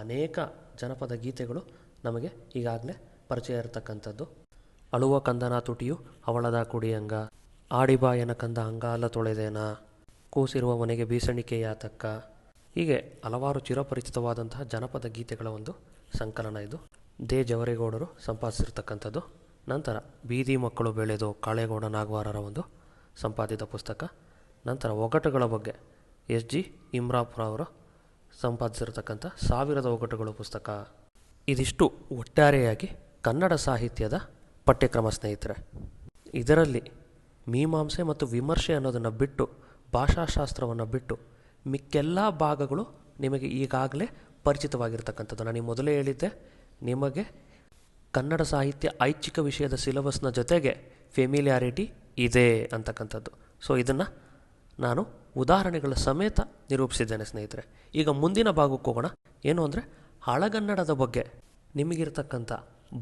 ಅನೇಕ ಜನಪದ ಗೀತೆಗಳು ನಮಗೆ ಈಗಾಗಲೇ ಪರಿಚಯ ಇರತಕ್ಕಂಥದ್ದು. ಅಳುವ ಕಂದನ ತುಟಿಯು ಹವಳದ ಕುಡಿಯಂಗ, ಆಡಿಬಾಯನ ಕಂದ ಅಂಗಾಲ ತೊಳೆದೇನ, ಕೂಸಿರುವ ಮನೆಗೆ ಬೀಸಣಿಕೆ ಯಾತಕ್ಕ, ಹೀಗೆ ಹಲವಾರು ಚಿರಪರಿಚಿತವಾದಂತಹ ಜನಪದ ಗೀತೆಗಳ ಒಂದು ಸಂಕಲನ ಇದು. ದೇ ಜವರೇಗೌಡರು ಸಂಪಾದಿಸಿರ್ತಕ್ಕಂಥದ್ದು. ನಂತರ ಬೀದಿ ಮಕ್ಕಳು ಬೆಳೆದು ಕಾಳೇಗೌಡ ನಾಗವಾರರ ಒಂದು ಸಂಪಾದಿತ ಪುಸ್ತಕ. ನಂತರ ಒಗಟುಗಳ ಬಗ್ಗೆ ಎಸ್.ಜಿ. ಇಮ್ರಾಪುರ ಅವರು ಸಂಪಾದಿಸಿರ್ತಕ್ಕಂಥ 1000 ಒಗಟುಗಳು ಪುಸ್ತಕ. ಇದಿಷ್ಟು ಒಟ್ಟಾರೆಯಾಗಿ ಕನ್ನಡ ಸಾಹಿತ್ಯದ ಪಠ್ಯಕ್ರಮ ಸ್ನೇಹಿತರೆ. ಇದರಲ್ಲಿ ಮೀಮಾಂಸೆ ಮತ್ತು ವಿಮರ್ಶೆ ಅನ್ನೋದನ್ನು ಬಿಟ್ಟು, ಭಾಷಾಶಾಸ್ತ್ರವನ್ನು ಬಿಟ್ಟು ಮಿಕ್ಕೆಲ್ಲ ಭಾಗಗಳು ನಿಮಗೆ ಈಗಾಗಲೇ ಪರಿಚಿತವಾಗಿರ್ತಕ್ಕಂಥದ್ದು. ನಾನು ಮೊದಲೇ ಹೇಳಿದ್ದೆ, ನಿಮಗೆ ಕನ್ನಡ ಸಾಹಿತ್ಯ ಐಚ್ಛಿಕ ವಿಷಯದ ಸಿಲೆಬಸ್ನ ಜೊತೆಗೆ ಫೆಮಿಲಿಯಾರಿಟಿ ಇದೆ ಅಂತಕ್ಕಂಥದ್ದು. ಸೊ ಇದನ್ನು ನಾನು ಉದಾಹರಣೆಗಳ ಸಮೇತ ನಿರೂಪಿಸಿದ್ದೇನೆ ಸ್ನೇಹಿತರೆ. ಈಗ ಮುಂದಿನ ಭಾಗಕ್ಕೆ ಹೋಗೋಣ. ಏನು ಅಂದರೆ, ಹಳಗನ್ನಡದ ಬಗ್ಗೆ ನಿಮಗಿರ್ತಕ್ಕಂಥ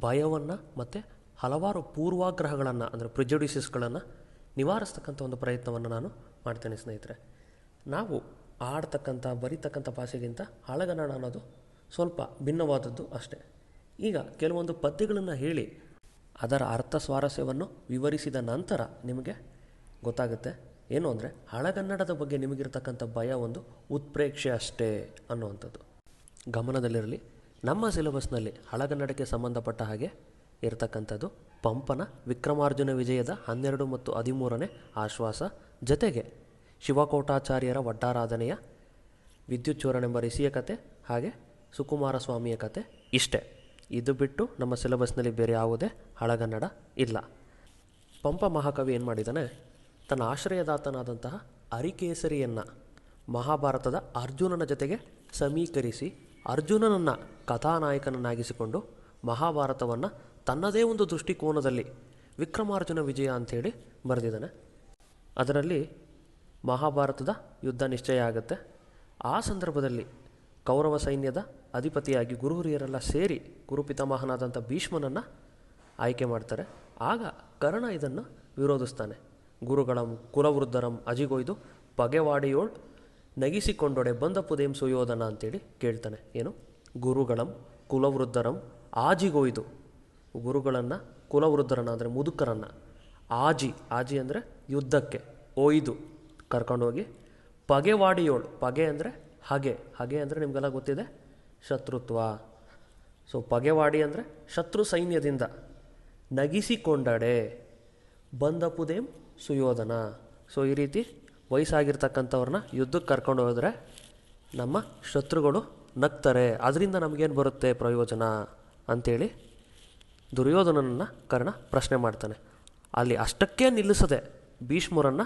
ಭಯವನ್ನು ಮತ್ತು ಹಲವಾರು ಪೂರ್ವಾಗ್ರಹಗಳನ್ನು ಅಂದರೆ ಪ್ರಿಜುಡಿಸಸ್ಗಳನ್ನು ನಿವಾರಿಸ್ತಕ್ಕಂಥ ಒಂದು ಪ್ರಯತ್ನವನ್ನು ನಾನು ಮಾಡ್ತೇನೆ ಸ್ನೇಹಿತರೆ. ನಾವು ಆಡ್ತಕ್ಕಂಥ ಬರೀತಕ್ಕಂಥ ಭಾಷೆಗಿಂತ ಹಳಗನ್ನಡ ಅನ್ನೋದು ಸ್ವಲ್ಪ ಭಿನ್ನವಾದದ್ದು ಅಷ್ಟೇ. ಈಗ ಕೆಲವೊಂದು ಪದ್ಯಗಳನ್ನು ಹೇಳಿ ಅದರ ಅರ್ಥ ಸ್ವಾರಸ್ಯವನ್ನು ವಿವರಿಸಿದ ನಂತರ ನಿಮಗೆ ಗೊತ್ತಾಗುತ್ತೆ ಏನು ಅಂದರೆ, ಹಳಗನ್ನಡದ ಬಗ್ಗೆ ನಿಮಗಿರ್ತಕ್ಕಂಥ ಭಯ ಒಂದು ಉತ್ಪ್ರೇಕ್ಷೆ ಅಷ್ಟೇ ಅನ್ನುವಂಥದ್ದು. ಗಮನದಲ್ಲಿರಲಿ, ನಮ್ಮ ಸಿಲೆಬಸ್ನಲ್ಲಿ ಹಳಗನ್ನಡಕ್ಕೆ ಸಂಬಂಧಪಟ್ಟ ಹಾಗೆ ಇರತಕ್ಕಂಥದ್ದು ಪಂಪನ ವಿಕ್ರಮಾರ್ಜುನ ವಿಜಯದ 12 ಮತ್ತು 13ನೇ ಆಶ್ವಾಸ, ಜೊತೆಗೆ ಶಿವಕೋಟಾಚಾರ್ಯರ ಒಡ್ಡಾರಾಧನೆಯ ವಿದ್ಯುಚ್ಚೂರನೆಂಬ ಋಷಿಯ ಕತೆ, ಹಾಗೆ ಸುಕುಮಾರ ಸ್ವಾಮಿಯ ಕತೆ. ಇಷ್ಟೇ. ಇದು ಬಿಟ್ಟು ನಮ್ಮ ಸಿಲೆಬಸ್ನಲ್ಲಿ ಬೇರೆ ಯಾವುದೇ ಹಳಗನ್ನಡ ಇಲ್ಲ. ಪಂಪ ಮಹಾಕವಿ ಏನು ಮಾಡಿದ್ದಾನೆ, ತನ್ನ ಆಶ್ರಯದಾತನಾದಂತಹ ಅರಿಕೇಸರಿಯನ್ನು ಮಹಾಭಾರತದ ಅರ್ಜುನನ ಜೊತೆಗೆ ಸಮೀಕರಿಸಿ ಅರ್ಜುನನನ್ನು ಕಥಾನಾಯಕನನ್ನಾಗಿಸಿಕೊಂಡು ಮಹಾಭಾರತವನ್ನು ತನ್ನದೇ ಒಂದು ದೃಷ್ಟಿಕೋನದಲ್ಲಿ ವಿಕ್ರಮಾರ್ಜುನ ವಿಜಯ ಅಂಥೇಳಿ ಬರೆದಿದ್ದಾನೆ. ಅದರಲ್ಲಿ ಮಹಾಭಾರತದ ಯುದ್ಧ ನಿಶ್ಚಯ ಆಗುತ್ತೆ. ಆ ಸಂದರ್ಭದಲ್ಲಿ ಕೌರವ ಸೈನ್ಯದ ಅಧಿಪತಿಯಾಗಿ ಗುರು ಹಿರಿಯರೆಲ್ಲ ಸೇರಿ ಗುರುಪಿತಾಮಹನಾದಂಥ ಭೀಷ್ಮನನ್ನು ಆಯ್ಕೆ ಮಾಡ್ತಾರೆ. ಆಗ ಕರ್ಣ ಇದನ್ನು ವಿರೋಧಿಸ್ತಾನೆ. ಗುರುಗಳಂ ಕುಲವೃದ್ಧರಂ ಅಜಿಗೊಯ್ದು ಪಗೆವಾಡಿಯೋಳ್ ನಗಿಸಿಕೊಂಡೊಡೆ ಬಂದಪುದೇಂ ಸುಯೋಧನ ಅಂತೇಳಿ ಕೇಳ್ತಾನೆ. ಏನು? ಗುರುಗಳಂ ಕುಲವೃದ್ಧರಂ ಆಜಿಗೊಯ್ದು, ಗುರುಗಳನ್ನು ಕುಲವೃದ್ಧರನ್ನು ಅಂದರೆ ಮುದುಕರನ್ನು, ಆಜಿ ಅಂದರೆ ಯುದ್ಧಕ್ಕೆ, ಒಯ್ದು ಕರ್ಕೊಂಡೋಗಿ, ಪಗೆವಾಡಿಯೋಳು, ಪಗೆ ಅಂದರೆ ಹಗೆ ಅಂದರೆ ನಿಮಗೆಲ್ಲ ಗೊತ್ತಿದೆ ಶತ್ರುತ್ವ. ಸೊ ಪಗೆವಾಡಿ ಅಂದರೆ ಶತ್ರು ಸೈನ್ಯದಿಂದ, ನಗಿಸಿಕೊಂಡಡೆ ಬಂದಪುದೇಂ ಸುಯೋಧನ. ಸೊ ಈ ರೀತಿ ವಯಸ್ಸಾಗಿರ್ತಕ್ಕಂಥವ್ರನ್ನ ಯುದ್ಧಕ್ಕೆ ಕರ್ಕೊಂಡು ಹೋದರೆ ನಮ್ಮ ಶತ್ರುಗಳು ನಗ್ತಾರೆ, ಅದರಿಂದ ನಮಗೇನು ಬರುತ್ತೆ ಪ್ರಯೋಜನ ಅಂಥೇಳಿ ದುರ್ಯೋಧನನನ್ನು ಕರ್ಣ ಪ್ರಶ್ನೆ ಮಾಡ್ತಾನೆ. ಅಲ್ಲಿ ಅಷ್ಟಕ್ಕೆ ನಿಲ್ಲಿಸದೆ ಭೀಷ್ಮರನ್ನು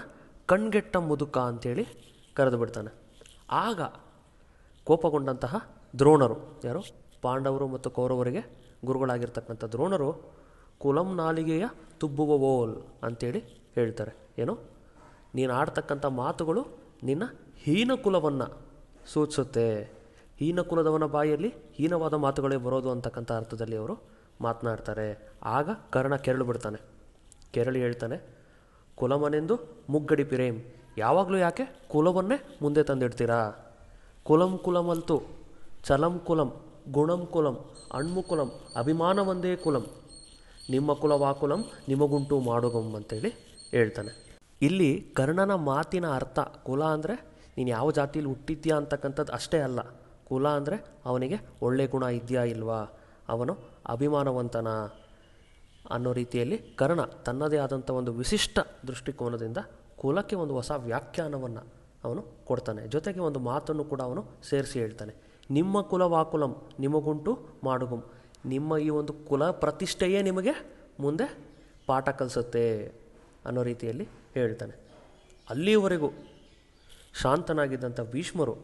ಕಣ್ಗೆಟ್ಟ ಮುದುಕ ಅಂಥೇಳಿ ಕರೆದು ಬಿಡ್ತಾನೆ. ಆಗ ಕೋಪಗೊಂಡಂತಹ ದ್ರೋಣರು, ಯಾರು ಪಾಂಡವರು ಮತ್ತು ಕೌರವರಿಗೆ ಗುರುಗಳಾಗಿರ್ತಕ್ಕಂಥ ದ್ರೋಣರು, ಕುಲಂ ನಾಲಿಗೆಯ ತುಬ್ಬುವ ಓಲ್ ಅಂಥೇಳಿ ಹೇಳ್ತಾರೆ. ಏನು? ನೀನು ಆಡ್ತಕ್ಕಂಥ ಮಾತುಗಳು ನಿನ್ನ ಹೀನ ಕುಲವನ್ನು ಸೂಚಿಸುತ್ತೆ, ಹೀನ ಕುಲದವನ ಬಾಯಲ್ಲಿ ಹೀನವಾದ ಮಾತುಗಳೇ ಬರೋದು ಅಂತಕ್ಕಂಥ ಅರ್ಥದಲ್ಲಿ ಅವರು ಮಾತನಾಡ್ತಾರೆ. ಆಗ ಕರ್ಣ ಕೆರಳು ಬಿಡ್ತಾನೆ. ಕೆರಳಿ ಹೇಳ್ತಾನೆ, ಕುಲಮನೆಂದು ಮುಗ್ಗಡಿ ಪಿರೇಮ್, ಯಾವಾಗಲೂ ಯಾಕೆ ಕುಲವನ್ನೇ ಮುಂದೆ ತಂದಿಡ್ತೀರಾ? ಕುಲಂ ಕುಲಮಲ್ತು ಚಲಂ ಕುಲಂ ಗುಣಂ ಕುಲಂ ಅಣ್ಮು ಕುಲಂ ಅಭಿಮಾನ ಒಂದೇ ಕುಲಂ, ನಿಮ್ಮ ಕುಲವಾಕುಲಂ ನಿಮಗುಂಟು ಮಾಡುಗಂ ಅಂತೇಳಿ ಹೇಳ್ತಾನೆ. ಇಲ್ಲಿ ಕರ್ಣನ ಮಾತಿನ ಅರ್ಥ ಕುಲ ಅಂದರೆ ನೀನು ಯಾವ ಜಾತಿಯಲ್ಲಿ ಹುಟ್ಟಿದ್ಯಾ ಅಂತಕ್ಕಂಥದ್ದು ಅಷ್ಟೇ ಅಲ್ಲ. ಕುಲ ಅಂದರೆ ಅವನಿಗೆ ಒಳ್ಳೆ ಗುಣ ಇದೆಯಾ ಇಲ್ವಾ, ಅವನು ಅಭಿಮಾನವಂತನ ಅನ್ನೋ ರೀತಿಯಲ್ಲಿ ಕರ್ಣ ತನ್ನದೇ ಆದಂಥ ಒಂದು ವಿಶಿಷ್ಟ ದೃಷ್ಟಿಕೋನದಿಂದ ಕುಲಕ್ಕೆ ಒಂದು ಹೊಸ ವ್ಯಾಖ್ಯಾನವನ್ನು ಅವನು ಕೊಡ್ತಾನೆ. ಜೊತೆಗೆ ಒಂದು ಮಾತನ್ನು ಕೂಡ ಅವನು ಸೇರಿಸಿ ಹೇಳ್ತಾನೆ, ನಿಮ್ಮ ಕುಲವಾಕುಲಂ ನಿಮಗುಂಟು ಮಾಡುಗುಂ, ನಿಮ್ಮ ಈ ಒಂದು ಕುಲ ಪ್ರತಿಷ್ಠೆಯೇ ನಿಮಗೆ ಮುಂದೆ ಪಾಠ ಕಲಿಸುತ್ತೆ ಅನ್ನೋ ರೀತಿಯಲ್ಲಿ ಹೇಳ್ತಾನೆ. ಅಲ್ಲಿಯವರೆಗೂ ಶಾಂತನಾಗಿದ್ದಂಥ ಭೀಷ್ಮರು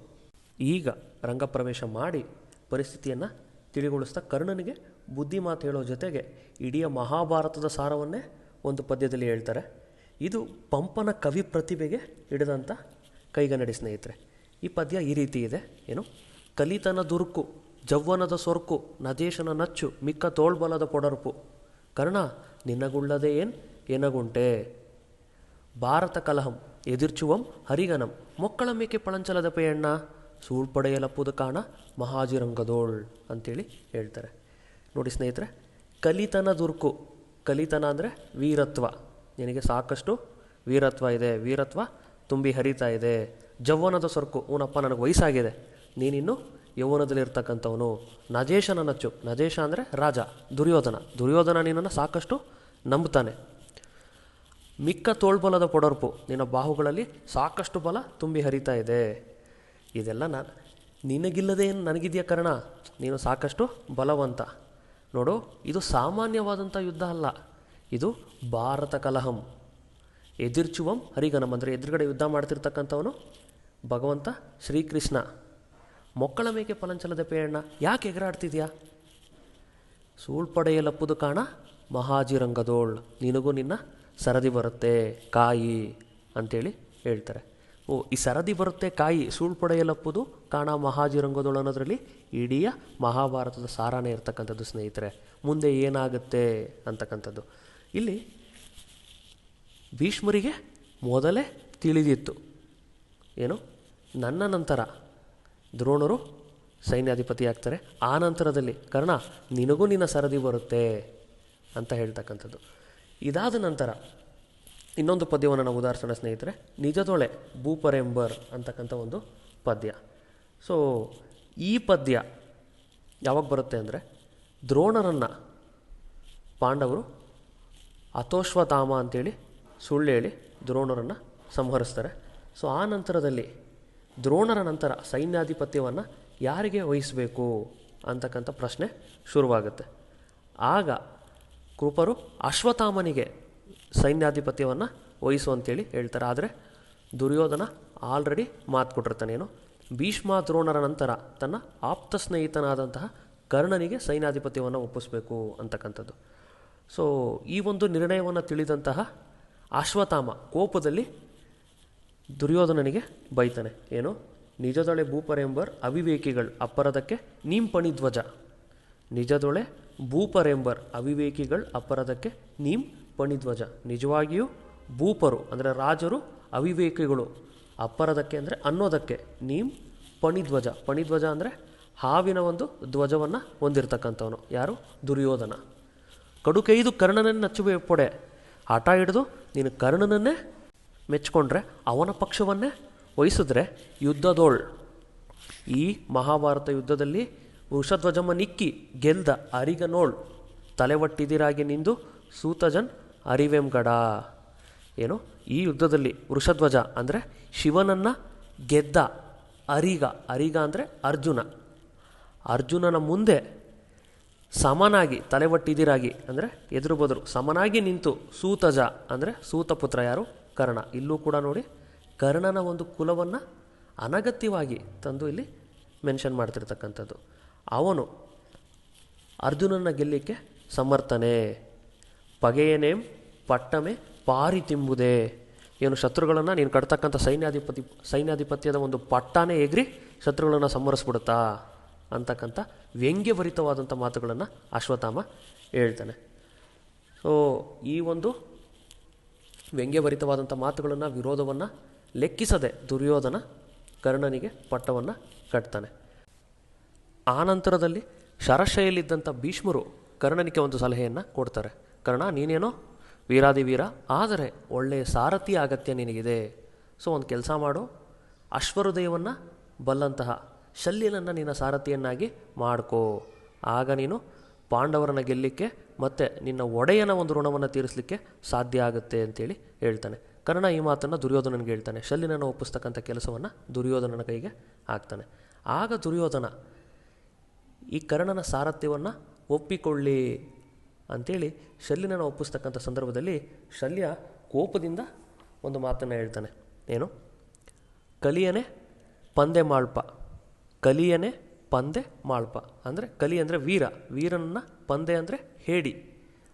ಈಗ ರಂಗಪ್ರವೇಶ ಮಾಡಿ ಪರಿಸ್ಥಿತಿಯನ್ನು ತಿಳಿಗೊಳಿಸ್ತಾ ಕರ್ಣನಿಗೆ ಬುದ್ಧಿ ಮಾತು ಹೇಳೋ ಜೊತೆಗೆ ಇಡೀ ಮಹಾಭಾರತದ ಸಾರವನ್ನೇ ಒಂದು ಪದ್ಯದಲ್ಲಿ ಹೇಳ್ತಾರೆ. ಇದು ಪಂಪನ ಕವಿ ಪ್ರತಿಭೆಗೆ ಹಿಡಿದಂಥ ಕೈಗನ್ನಡಿ ಸ್ನೇಹಿತರೆ. ಈ ಪದ್ಯ ಈ ರೀತಿ ಇದೆ. ಏನು? ಕಲಿತನ ದುರ್ಕು ಜವ್ವನದ ಸೊರ್ಕು ನದೇಶನ ನಚ್ಚು ಮಿಕ್ಕ ತೋಳ್ಬಲದ ಪೊಡರ್ಪು, ಕರ್ಣ ನಿನ್ನಗುಳ್ಳದೆ ಏನಗುಂಟೆ, ಭಾರತ ಕಲಹಂ ಎದಿರ್ಚುವಂ ಹರಿಗನಂ ಮೊಕ್ಕಳ ಮೇಕೆ ಪಳಂಚಲದ ಪೇಯಣ್ಣ ಸೂಳ್ಪಡೆಯಲಪ್ಪುದ ಕಾಣ ಮಹಾಜಿರಂಗದೋಳ್ ಅಂತೇಳಿ ಹೇಳ್ತಾರೆ. ನೋಡಿ ಸ್ನೇಹಿತರೆ, ಕಲಿತನ ದುರ್ಕು, ಕಲಿತನ ಅಂದರೆ ವೀರತ್ವ, ನಿನಗೆ ಸಾಕಷ್ಟು ವೀರತ್ವ ಇದೆ, ವೀರತ್ವ ತುಂಬಿ ಹರಿತಾ ಇದೆ. ಜವ್ವನದ ಸೊರಕು, ಊನಪ್ಪ ನನಗೆ ವಯಸ್ಸಾಗಿದೆ, ನೀನಿನ್ನು ಯೌವನದಲ್ಲಿರ್ತಕ್ಕಂಥವನು. ನಜೇಶನ ನಚ್ಚು, ನಜೇಶ ಅಂದರೆ ರಾಜ, ದುರ್ಯೋಧನ ನಿನ್ನನ್ನು ಸಾಕಷ್ಟು ನಂಬುತ್ತಾನೆ. ಮಿಕ್ಕ ತೋಳ್ಬಲದ ಪೊಡರ್ಪು, ನಿನ್ನ ಬಾಹುಗಳಲ್ಲಿ ಸಾಕಷ್ಟು ಬಲ ತುಂಬಿ ಹರಿತಾ ಇದೆ. ಇದೆಲ್ಲ ನಿನಗಿಲ್ಲದೆ ಏನು ನನಗಿದೆಯಾ ಕರ್ಣ, ನೀನು ಸಾಕಷ್ಟು ಬಲವಂತ. ನೋಡು, ಇದು ಸಾಮಾನ್ಯವಾದಂಥ ಯುದ್ಧ ಅಲ್ಲ, ಇದು ಭಾರತ ಕಲಹಂ ಎದಿರ್ಚುವಂ ಹರಿಗನಂ. ಅಂದರೆ ಎದುರುಗಡೆ ಯುದ್ಧ ಮಾಡ್ತಿರ್ತಕ್ಕಂಥವನು ಭಗವಂತ ಶ್ರೀಕೃಷ್ಣ. ಮೊಕ್ಕಳ ಮೇಕೆ ಪಲಂಚಲದ ಪೇಯಣ್ಣ, ಯಾಕೆ ಎಗರಾಡ್ತಿದ್ಯಾ? ಸೂಳ್ಪಡೆಯಲಪ್ಪುದು ಕಾಣ ಮಹಾಜಿರಂಗದೋಳ್, ನಿನಗೂ ನಿನ್ನ ಸರದಿ ಬರುತ್ತೆ ಕಾಯಿ ಅಂತೇಳಿ ಹೇಳ್ತಾರೆ. ಈ ಸರದಿ ಬರುತ್ತೆ ಕಾಯಿ, ಸೂಳ್ಪಡೆಯಲಪ್ಪುದು ಕಾಣ ಮಹಾಜಿರಂಗದೋಳ್ ಅನ್ನೋದ್ರಲ್ಲಿ ಇಡೀ ಮಹಾಭಾರತದ ಸಾರಾನೇ ಇರ್ತಕ್ಕಂಥದ್ದು ಸ್ನೇಹಿತರೆ. ಮುಂದೆ ಏನಾಗುತ್ತೆ ಅಂತಕ್ಕಂಥದ್ದು ಇಲ್ಲಿ ಭೀಷ್ಮರಿಗೆ ಮೊದಲೇ ತಿಳಿದಿತ್ತು. ಏನು, ನನ್ನ ನಂತರ ದ್ರೋಣರು ಸೈನ್ಯಾಧಿಪತಿ ಆಗ್ತಾರೆ, ಆ ನಂತರದಲ್ಲಿ ಕರ್ಣ ನಿನಗೂ ನಿನ್ನ ಸರದಿ ಬರುತ್ತೆ ಅಂತ ಹೇಳ್ತಕ್ಕಂಥದ್ದು. ಇದಾದ ನಂತರ ಇನ್ನೊಂದು ಪದ್ಯವನ್ನು ನಾವು ಉದಾಹರಿಸೋಣ ಸ್ನೇಹಿತರೆ. ನಿಜದೊಳೆ ಭೂಪರೆಂಬರ್ ಅಂತಕ್ಕಂಥ ಒಂದು ಪದ್ಯ. ಸೊ ಈ ಪದ್ಯ ಯಾವಾಗ ಬರುತ್ತೆ ಅಂದರೆ, ದ್ರೋಣರನ್ನು ಪಾಂಡವರು ಅಥೋಶ್ವತಾಮ ಅಂತೇಳಿ ಸುಳ್ಳು ಹೇಳಿ ದ್ರೋಣರನ್ನು ಸಂಹರಿಸ್ತಾರೆ. ಸೊ ಆ ನಂತರದಲ್ಲಿ ದ್ರೋಣರ ನಂತರ ಸೈನ್ಯಾಧಿಪತ್ಯವನ್ನು ಯಾರಿಗೆ ವಹಿಸಬೇಕು ಅಂತಕ್ಕಂಥ ಪ್ರಶ್ನೆ ಶುರುವಾಗುತ್ತೆ. ಆಗ ಕೃಪರು ಅಶ್ವತ್ಥಾಮನಿಗೆ ಸೈನ್ಯಾಧಿಪತ್ಯವನ್ನು ವಹಿಸು ಅಂತೇಳಿ ಹೇಳ್ತಾರೆ. ಆದರೆ ದುರ್ಯೋಧನ ಆಲ್ರೆಡಿ ಮಾತು ಕೊಟ್ಟಿರ್ತಾನೇನು, ಭೀಷ್ಮ ದ್ರೋಣರ ನಂತರ ತನ್ನ ಆಪ್ತ ಸ್ನೇಹಿತನಾದಂತಹ ಕರ್ಣನಿಗೆ ಸೈನ್ಯಾಧಿಪತ್ಯವನ್ನು ಒಪ್ಪಿಸಬೇಕು ಅಂತಕ್ಕಂಥದ್ದು. ಸೊ ಈ ಒಂದು ನಿರ್ಣಯವನ್ನು ತಿಳಿದಂತಹ ಅಶ್ವತ್ಥಾಮ ಕೋಪದಲ್ಲಿ ದುರ್ಯೋಧನನಿಗೆ ಬೈತಾನೆ. ಏನು, ನಿಜದೊಳೆ ಭೂಪರೆಂಬರ್ ಅವಿವೇಕಿಗಳು ಅಪ್ಪರದಕ್ಕೆ ನೀಂ ಪಣಿಧ್ವಜ. ನಿಜದೊಳೆ ಭೂಪರೆಂಬರ್ ಅವಿವೇಕಿಗಳು ಅಪ್ಪರದಕ್ಕೆ ನೀಂ ಪಣಿಧ್ವಜ. ನಿಜವಾಗಿಯೂ ಭೂಪರು ಅಂದರೆ ರಾಜರು, ಅವಿವೇಕಿಗಳು ಅಪ್ಪರದಕ್ಕೆ ಅಂದರೆ ಅನ್ನೋದಕ್ಕೆ, ನೀಂ ಪಣಿಧ್ವಜ. ಪಣಿಧ್ವಜ ಅಂದರೆ ಹಾವಿನ ಒಂದು ಧ್ವಜವನ್ನು ಹೊಂದಿರತಕ್ಕಂಥವನು. ಯಾರು? ದುರ್ಯೋಧನ. ಕಡುಕೈದು ಕರ್ಣನನ್ನೇ ನಚ್ಚುವೆ ಪೊಡೆ, ಹಠ ಹಿಡಿದು ನೀನು ಕರ್ಣನನ್ನೇ ಮೆಚ್ಕೊಂಡ್ರೆ, ಅವನ ಪಕ್ಷವನ್ನೇ ವಹಿಸಿದ್ರೆ ಯುದ್ಧದೋಳ್. ಈ ಮಹಾಭಾರತ ಯುದ್ಧದಲ್ಲಿ ವೃಷಧ್ವಜಮ್ಮ ನಿಕ್ಕಿ ಗೆಲ್ದ ಅರಿಗನೋಳ್, ತಲೆವಟ್ಟಿದಿರಾಗಿ ನಿಂದು ಸೂತಜನ್ ಅರಿವೆಂಗಡ. ಏನು, ಈ ಯುದ್ಧದಲ್ಲಿ ವೃಷಧ್ವಜ ಅಂದರೆ ಶಿವನನ್ನು ಗೆದ್ದ ಅರಿಗ ಅಂದರೆ ಅರ್ಜುನನ ಮುಂದೆ ಸಮನಾಗಿ ತಲೆವಟ್ಟಿದಿರಾಗಿ ಅಂದರೆ ಎದುರು ಬದರು ಸಮನಾಗಿ ನಿಂತು ಸೂತಜ ಅಂದರೆ ಸೂತಪುತ್ರ ಯಾರು? ಕರ್ಣ. ಇಲ್ಲೂ ಕೂಡ ನೋಡಿ ಕರ್ಣನ ಒಂದು ಕುಲವನ್ನು ಅನಗತ್ಯವಾಗಿ ತಂದು ಇಲ್ಲಿ ಮೆನ್ಷನ್ ಮಾಡ್ತಿರ್ತಕ್ಕಂಥದ್ದು. ಅವನು ಅರ್ಜುನನ ಗೆಲ್ಲಿಕ್ಕೆ ಸಮರ್ಥನೆ. ಪಗೆಯನೇಂ ಪಟ್ಟಮೆ ಪಾರಿ ತಿಂಬುದೇ. ಏನು, ಶತ್ರುಗಳನ್ನು ನೀನು ಕಟ್ತಕ್ಕಂಥ ಸೈನ್ಯಾಧಿಪತ್ಯದ ಒಂದು ಪಟ್ಟಾನೇ ಎಗ್ರಿ ಶತ್ರುಗಳನ್ನು ಸಂಹರಿಸ್ಬಿಡುತ್ತಾ ಅಂತಕ್ಕಂಥ ವ್ಯಂಗ್ಯಭರಿತವಾದಂಥ ಮಾತುಗಳನ್ನು ಅಶ್ವತ್ಥಾಮ ಹೇಳ್ತಾನೆ. ಸೊ ಈ ಒಂದು ವ್ಯಂಗ್ಯಭರಿತವಾದಂಥ ಮಾತುಗಳನ್ನು, ವಿರೋಧವನ್ನು ಲೆಕ್ಕಿಸದೆ ದುರ್ಯೋಧನ ಕರ್ಣನಿಗೆ ಪಟ್ಟವನ್ನು ಕಟ್ತಾನೆ. ಆ ನಂತರದಲ್ಲಿ ಶರಶೈಲಿದ್ದಂಥ ಭೀಷ್ಮರು ಕರ್ಣನಿಗೆ ಒಂದು ಸಲಹೆಯನ್ನು ಕೊಡ್ತಾರೆ. ಕರ್ಣ, ನೀನೇನೋ ವೀರಾದಿವೀರ, ಆದರೆ ಒಳ್ಳೆಯ ಸಾರಥಿ ಅಗತ್ಯ ನಿನಗಿದೆ. ಸೊ ಒಂದು ಕೆಲಸ ಮಾಡು, ಅಶ್ವಹೃದಯವನ್ನು ಬಲ್ಲಂತಹ ಶಲ್ಯನನ್ನು ನಿನ್ನ ಸಾರಥಿಯನ್ನಾಗಿ ಮಾಡ್ಕೋ. ಆಗ ನೀನು ಪಾಂಡವರನ್ನು ಗೆಲ್ಲಲಿಕ್ಕೆ ಮತ್ತು ನಿನ್ನ ಒಡೆಯನ ಒಂದು ಋಣವನ್ನು ತೀರಿಸಲಿಕ್ಕೆ ಸಾಧ್ಯ ಆಗುತ್ತೆ ಅಂತೇಳಿ ಹೇಳ್ತಾನೆ. ಕರ್ಣ ಈ ಮಾತನ್ನು ದುರ್ಯೋಧನನಿಗೆ ಹೇಳ್ತಾನೆ. ಶಲ್ಯನನ್ನು ಒಪ್ಪಿಸ್ತಕ್ಕಂಥ ಕೆಲಸವನ್ನು ದುರ್ಯೋಧನನ ಕೈಗೆ ಹಾಕ್ತಾನೆ. ಆಗ ದುರ್ಯೋಧನ ಈ ಕರ್ಣನ ಸಾರಥ್ಯವನ್ನು ಒಪ್ಪಿಕೊಳ್ಳಿ ಅಂಥೇಳಿ ಶಲ್ಯನನ್ನು ಒಪ್ಪಿಸ್ತಕ್ಕಂಥ ಸಂದರ್ಭದಲ್ಲಿ ಶಲ್ಯ ಕೋಪದಿಂದ ಒಂದು ಮಾತನ್ನು ಹೇಳ್ತಾನೆ. ಏನು, ಕಲಿಯನೆ ಪಂದೆ ಮಾಳ್ಪ. ಕಲಿಯನೆ ಪಂದೆ ಮಾಳ್ಪ ಅಂದರೆ ಕಲಿ ಅಂದರೆ ವೀರ, ವೀರನನ್ನ ಪಂದೆ ಅಂದರೆ ಹೇಡಿ,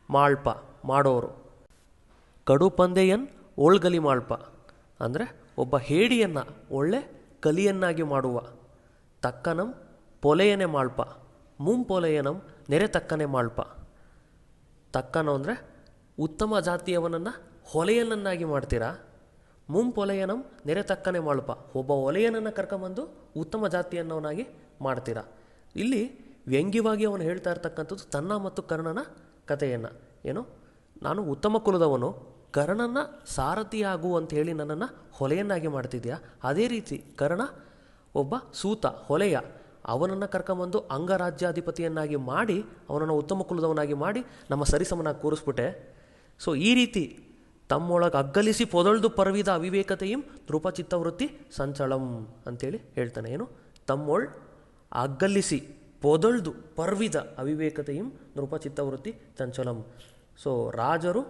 ಮಾಳ್ಪ ಮಾಡೋರು. ಕಡು ಪಂದೆಯನ್ ಓಳ್ಗಲಿ ಮಾಳ್ಪ ಅಂದರೆ ಒಬ್ಬ ಹೇಡಿಯನ್ನು ಒಳ್ಳೆ ಕಲಿಯನ್ನಾಗಿ ಮಾಡುವ. ತಕ್ಕನಂ ಪೊಲೆಯನೆ ಮಾಳ್ಪ, ಮುಂಪೊಲೆಯನಂ ನೆರೆ ತಕ್ಕನೆ ಮಾಳ್ಪ. ತಕ್ಕನು ಅಂದರೆ ಉತ್ತಮ ಜಾತಿಯವನನ್ನು ಹೊಲೆಯನನ್ನಾಗಿ ಮಾಡ್ತೀರಾ. ಮುಂಪೊಲೆಯನಂ ನೆರೆ ತಕ್ಕನೆ ಮಾಳ್ಪ, ಒಬ್ಬ ಒಲೆಯನನ್ನು ಕರ್ಕೊಂಬಂದು ಉತ್ತಮ ಜಾತಿಯನ್ನವನಾಗಿ ಮಾಡ್ತೀರಾ. ಇಲ್ಲಿ ವ್ಯಂಗ್ಯವಾಗಿ ಅವನು ಹೇಳ್ತಾ ಇರ್ತಕ್ಕಂಥದ್ದು ತನ್ನ ಮತ್ತು ಕರ್ಣನ ಕಥೆಯನ್ನು. ಏನು, ನಾನು ಉತ್ತಮ ಕುಲದವನು, ಕರ್ಣನ ಸಾರಥಿಯಾಗು ಅಂತ ಹೇಳಿ ನನ್ನನ್ನು ಹೊಲೆಯನ್ನಾಗಿ ಮಾಡ್ತಿದ್ಯಾ, ಅದೇ ರೀತಿ ಕರ್ಣ ಒಬ್ಬ ಸೂತ ಹೊಲೆಯ, ಅವನನ್ನು ಕರ್ಕೊಂಬಂದು ಅಂಗರಾಜ್ಯಾಧಿಪತಿಯನ್ನಾಗಿ ಮಾಡಿ ಅವನನ್ನು ಉತ್ತಮ ಕುಲದವನಾಗಿ ಮಾಡಿ ನಮ್ಮ ಸರಿಸಮನಾಗಿ ಕೂರಿಸ್ಬಿಟ್ಟೆ. ಸೊ ಈ ರೀತಿ ತಮ್ಮೊಳಗೆ ಅಗ್ಗಲಿಸಿ ಪೊದಳ್ದು ಪರ್ವಿದ ಅವಿವೇಕತೆಯಂ ನೃಪಚಿತ್ತವೃತ್ತಿ ಸಂಚಳಂ ಅಂತೇಳಿ ಹೇಳ್ತಾನೆ. ಏನು? ತಮ್ಮೊಳ್ ಅಗ್ಗಲಿಸಿ ಪೊದಳ್ದು ಪರ್ವಿದ ಅವಿವೇಕತೆಯಂ ನೃಪಚಿತ್ತವೃತ್ತಿ ಚಂಚಲಂ. ಸೊ ರಾಜರು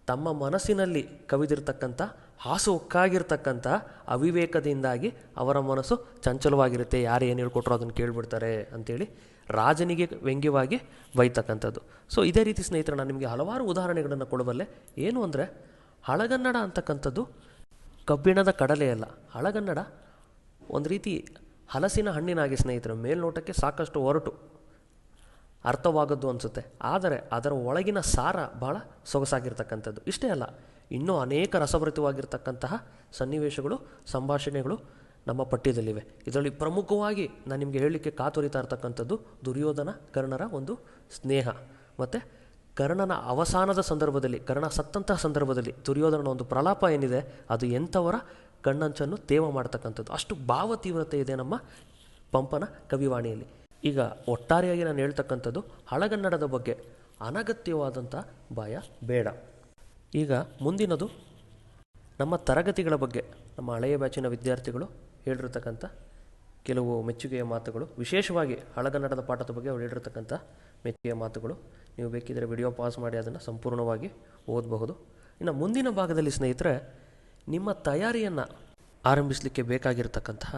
ತಮ್ಮ ಮನಸ್ಸಿನಲ್ಲಿ ಕವಿದಿರ್ತಕ್ಕಂಥ ಹಾಸು ಒಕ್ಕಾಗಿರ್ತಕ್ಕಂಥ ಅವಿವೇಕದಿಂದಾಗಿ ಅವರ ಮನಸ್ಸು ಚಂಚಲವಾಗಿರುತ್ತೆ, ಯಾರು ಏನು ಹೇಳ್ಕೊಟ್ರೋ ಅದನ್ನು ಕೇಳಿಬಿಡ್ತಾರೆ ಅಂಥೇಳಿ ರಾಜನಿಗೆ ವ್ಯಂಗ್ಯವಾಗಿ ಬೈತಕ್ಕಂಥದ್ದು. ಸೊ ಇದೇ ರೀತಿ ಸ್ನೇಹಿತರೆ, ನಾನು ನಿಮಗೆ ಹಲವಾರು ಉದಾಹರಣೆಗಳನ್ನು ಕೊಡಬಲ್ಲೆ. ಏನು ಅಂದರೆ, ಹಳಗನ್ನಡ ಅಂತಕ್ಕಂಥದ್ದು ಕಬ್ಬಿಣದ ಕಡಲೆಯಲ್ಲ. ಹಳಗನ್ನಡ ಒಂದು ರೀತಿ ಹಲಸಿನ ಹಣ್ಣಿನಾಗಿ ಸ್ನೇಹಿತರೆ, ಮೇಲ್ನೋಟಕ್ಕೆ ಸಾಕಷ್ಟು ಹೊರಟು ಅರ್ಥವಾಗದ್ದು ಅನಿಸುತ್ತೆ, ಆದರೆ ಅದರ ಒಳಗಿನ ಸಾರ ಭಾಳ ಸೊಗಸಾಗಿರ್ತಕ್ಕಂಥದ್ದು. ಇಷ್ಟೇ ಅಲ್ಲ, ಇನ್ನೂ ಅನೇಕ ರಸಭರಿತವಾಗಿರ್ತಕ್ಕಂತಹ ಸನ್ನಿವೇಶಗಳು, ಸಂಭಾಷಣೆಗಳು ನಮ್ಮ ಪಠ್ಯದಲ್ಲಿವೆ. ಇದರಲ್ಲಿ ಪ್ರಮುಖವಾಗಿ ನಾನು ನಿಮಗೆ ಹೇಳಲಿಕ್ಕೆ ಕಾತುರಿತಾ ಇರ್ತಕ್ಕಂಥದ್ದು ದುರ್ಯೋಧನ ಕರ್ಣರ ಒಂದು ಸ್ನೇಹ, ಮತ್ತು ಕರ್ಣನ ಅವಸಾನದ ಸಂದರ್ಭದಲ್ಲಿ, ಕರ್ಣ ಸತ್ತಂತಹ ಸಂದರ್ಭದಲ್ಲಿ ದುರ್ಯೋಧನನ ಒಂದು ಪ್ರಲಾಪ ಏನಿದೆ, ಅದು ಎಂಥವರ ಕಣ್ಣಂಚನ್ನು ತೇವ ಮಾಡ್ತಕ್ಕಂಥದ್ದು. ಅಷ್ಟು ಭಾವ ತೀವ್ರತೆ ಇದೆ ನಮ್ಮ ಪಂಪನ ಕವಿವಾಣಿಯಲ್ಲಿ. ಈಗ ಒಟ್ಟಾರೆಯಾಗಿ ನಾನು ಹೇಳ್ತಕ್ಕಂಥದ್ದು ಹಳಗನ್ನಡದ ಬಗ್ಗೆ ಅನಗತ್ಯವಾದಂಥ ಭಯ ಬೇಡ. ಈಗ ಮುಂದಿನದು ನಮ್ಮ ತರಗತಿಗಳ ಬಗ್ಗೆ ನಮ್ಮ ಹಳೆಯ ಬ್ಯಾಚಿನ ವಿದ್ಯಾರ್ಥಿಗಳು ಹೇಳಿರ್ತಕ್ಕಂಥ ಕೆಲವು ಮೆಚ್ಚುಗೆಯ ಮಾತುಗಳು, ವಿಶೇಷವಾಗಿ ಹಳಗನ್ನಡದ ಪಾಠದ ಬಗ್ಗೆ ಅವ್ರು ಹೇಳಿರ್ತಕ್ಕಂಥ ಮೆಚ್ಚುಗೆಯ ಮಾತುಗಳು. ನೀವು ಬೇಕಿದ್ದರೆ ವಿಡಿಯೋ ಪಾಸ್ ಮಾಡಿ ಅದನ್ನು ಸಂಪೂರ್ಣವಾಗಿ ಓದಬಹುದು. ಇನ್ನು ಮುಂದಿನ ಭಾಗದಲ್ಲಿ ಸ್ನೇಹಿತರೆ, ನಿಮ್ಮ ತಯಾರಿಯನ್ನು ಆರಂಭಿಸಲಿಕ್ಕೆ ಬೇಕಾಗಿರ್ತಕ್ಕಂತಹ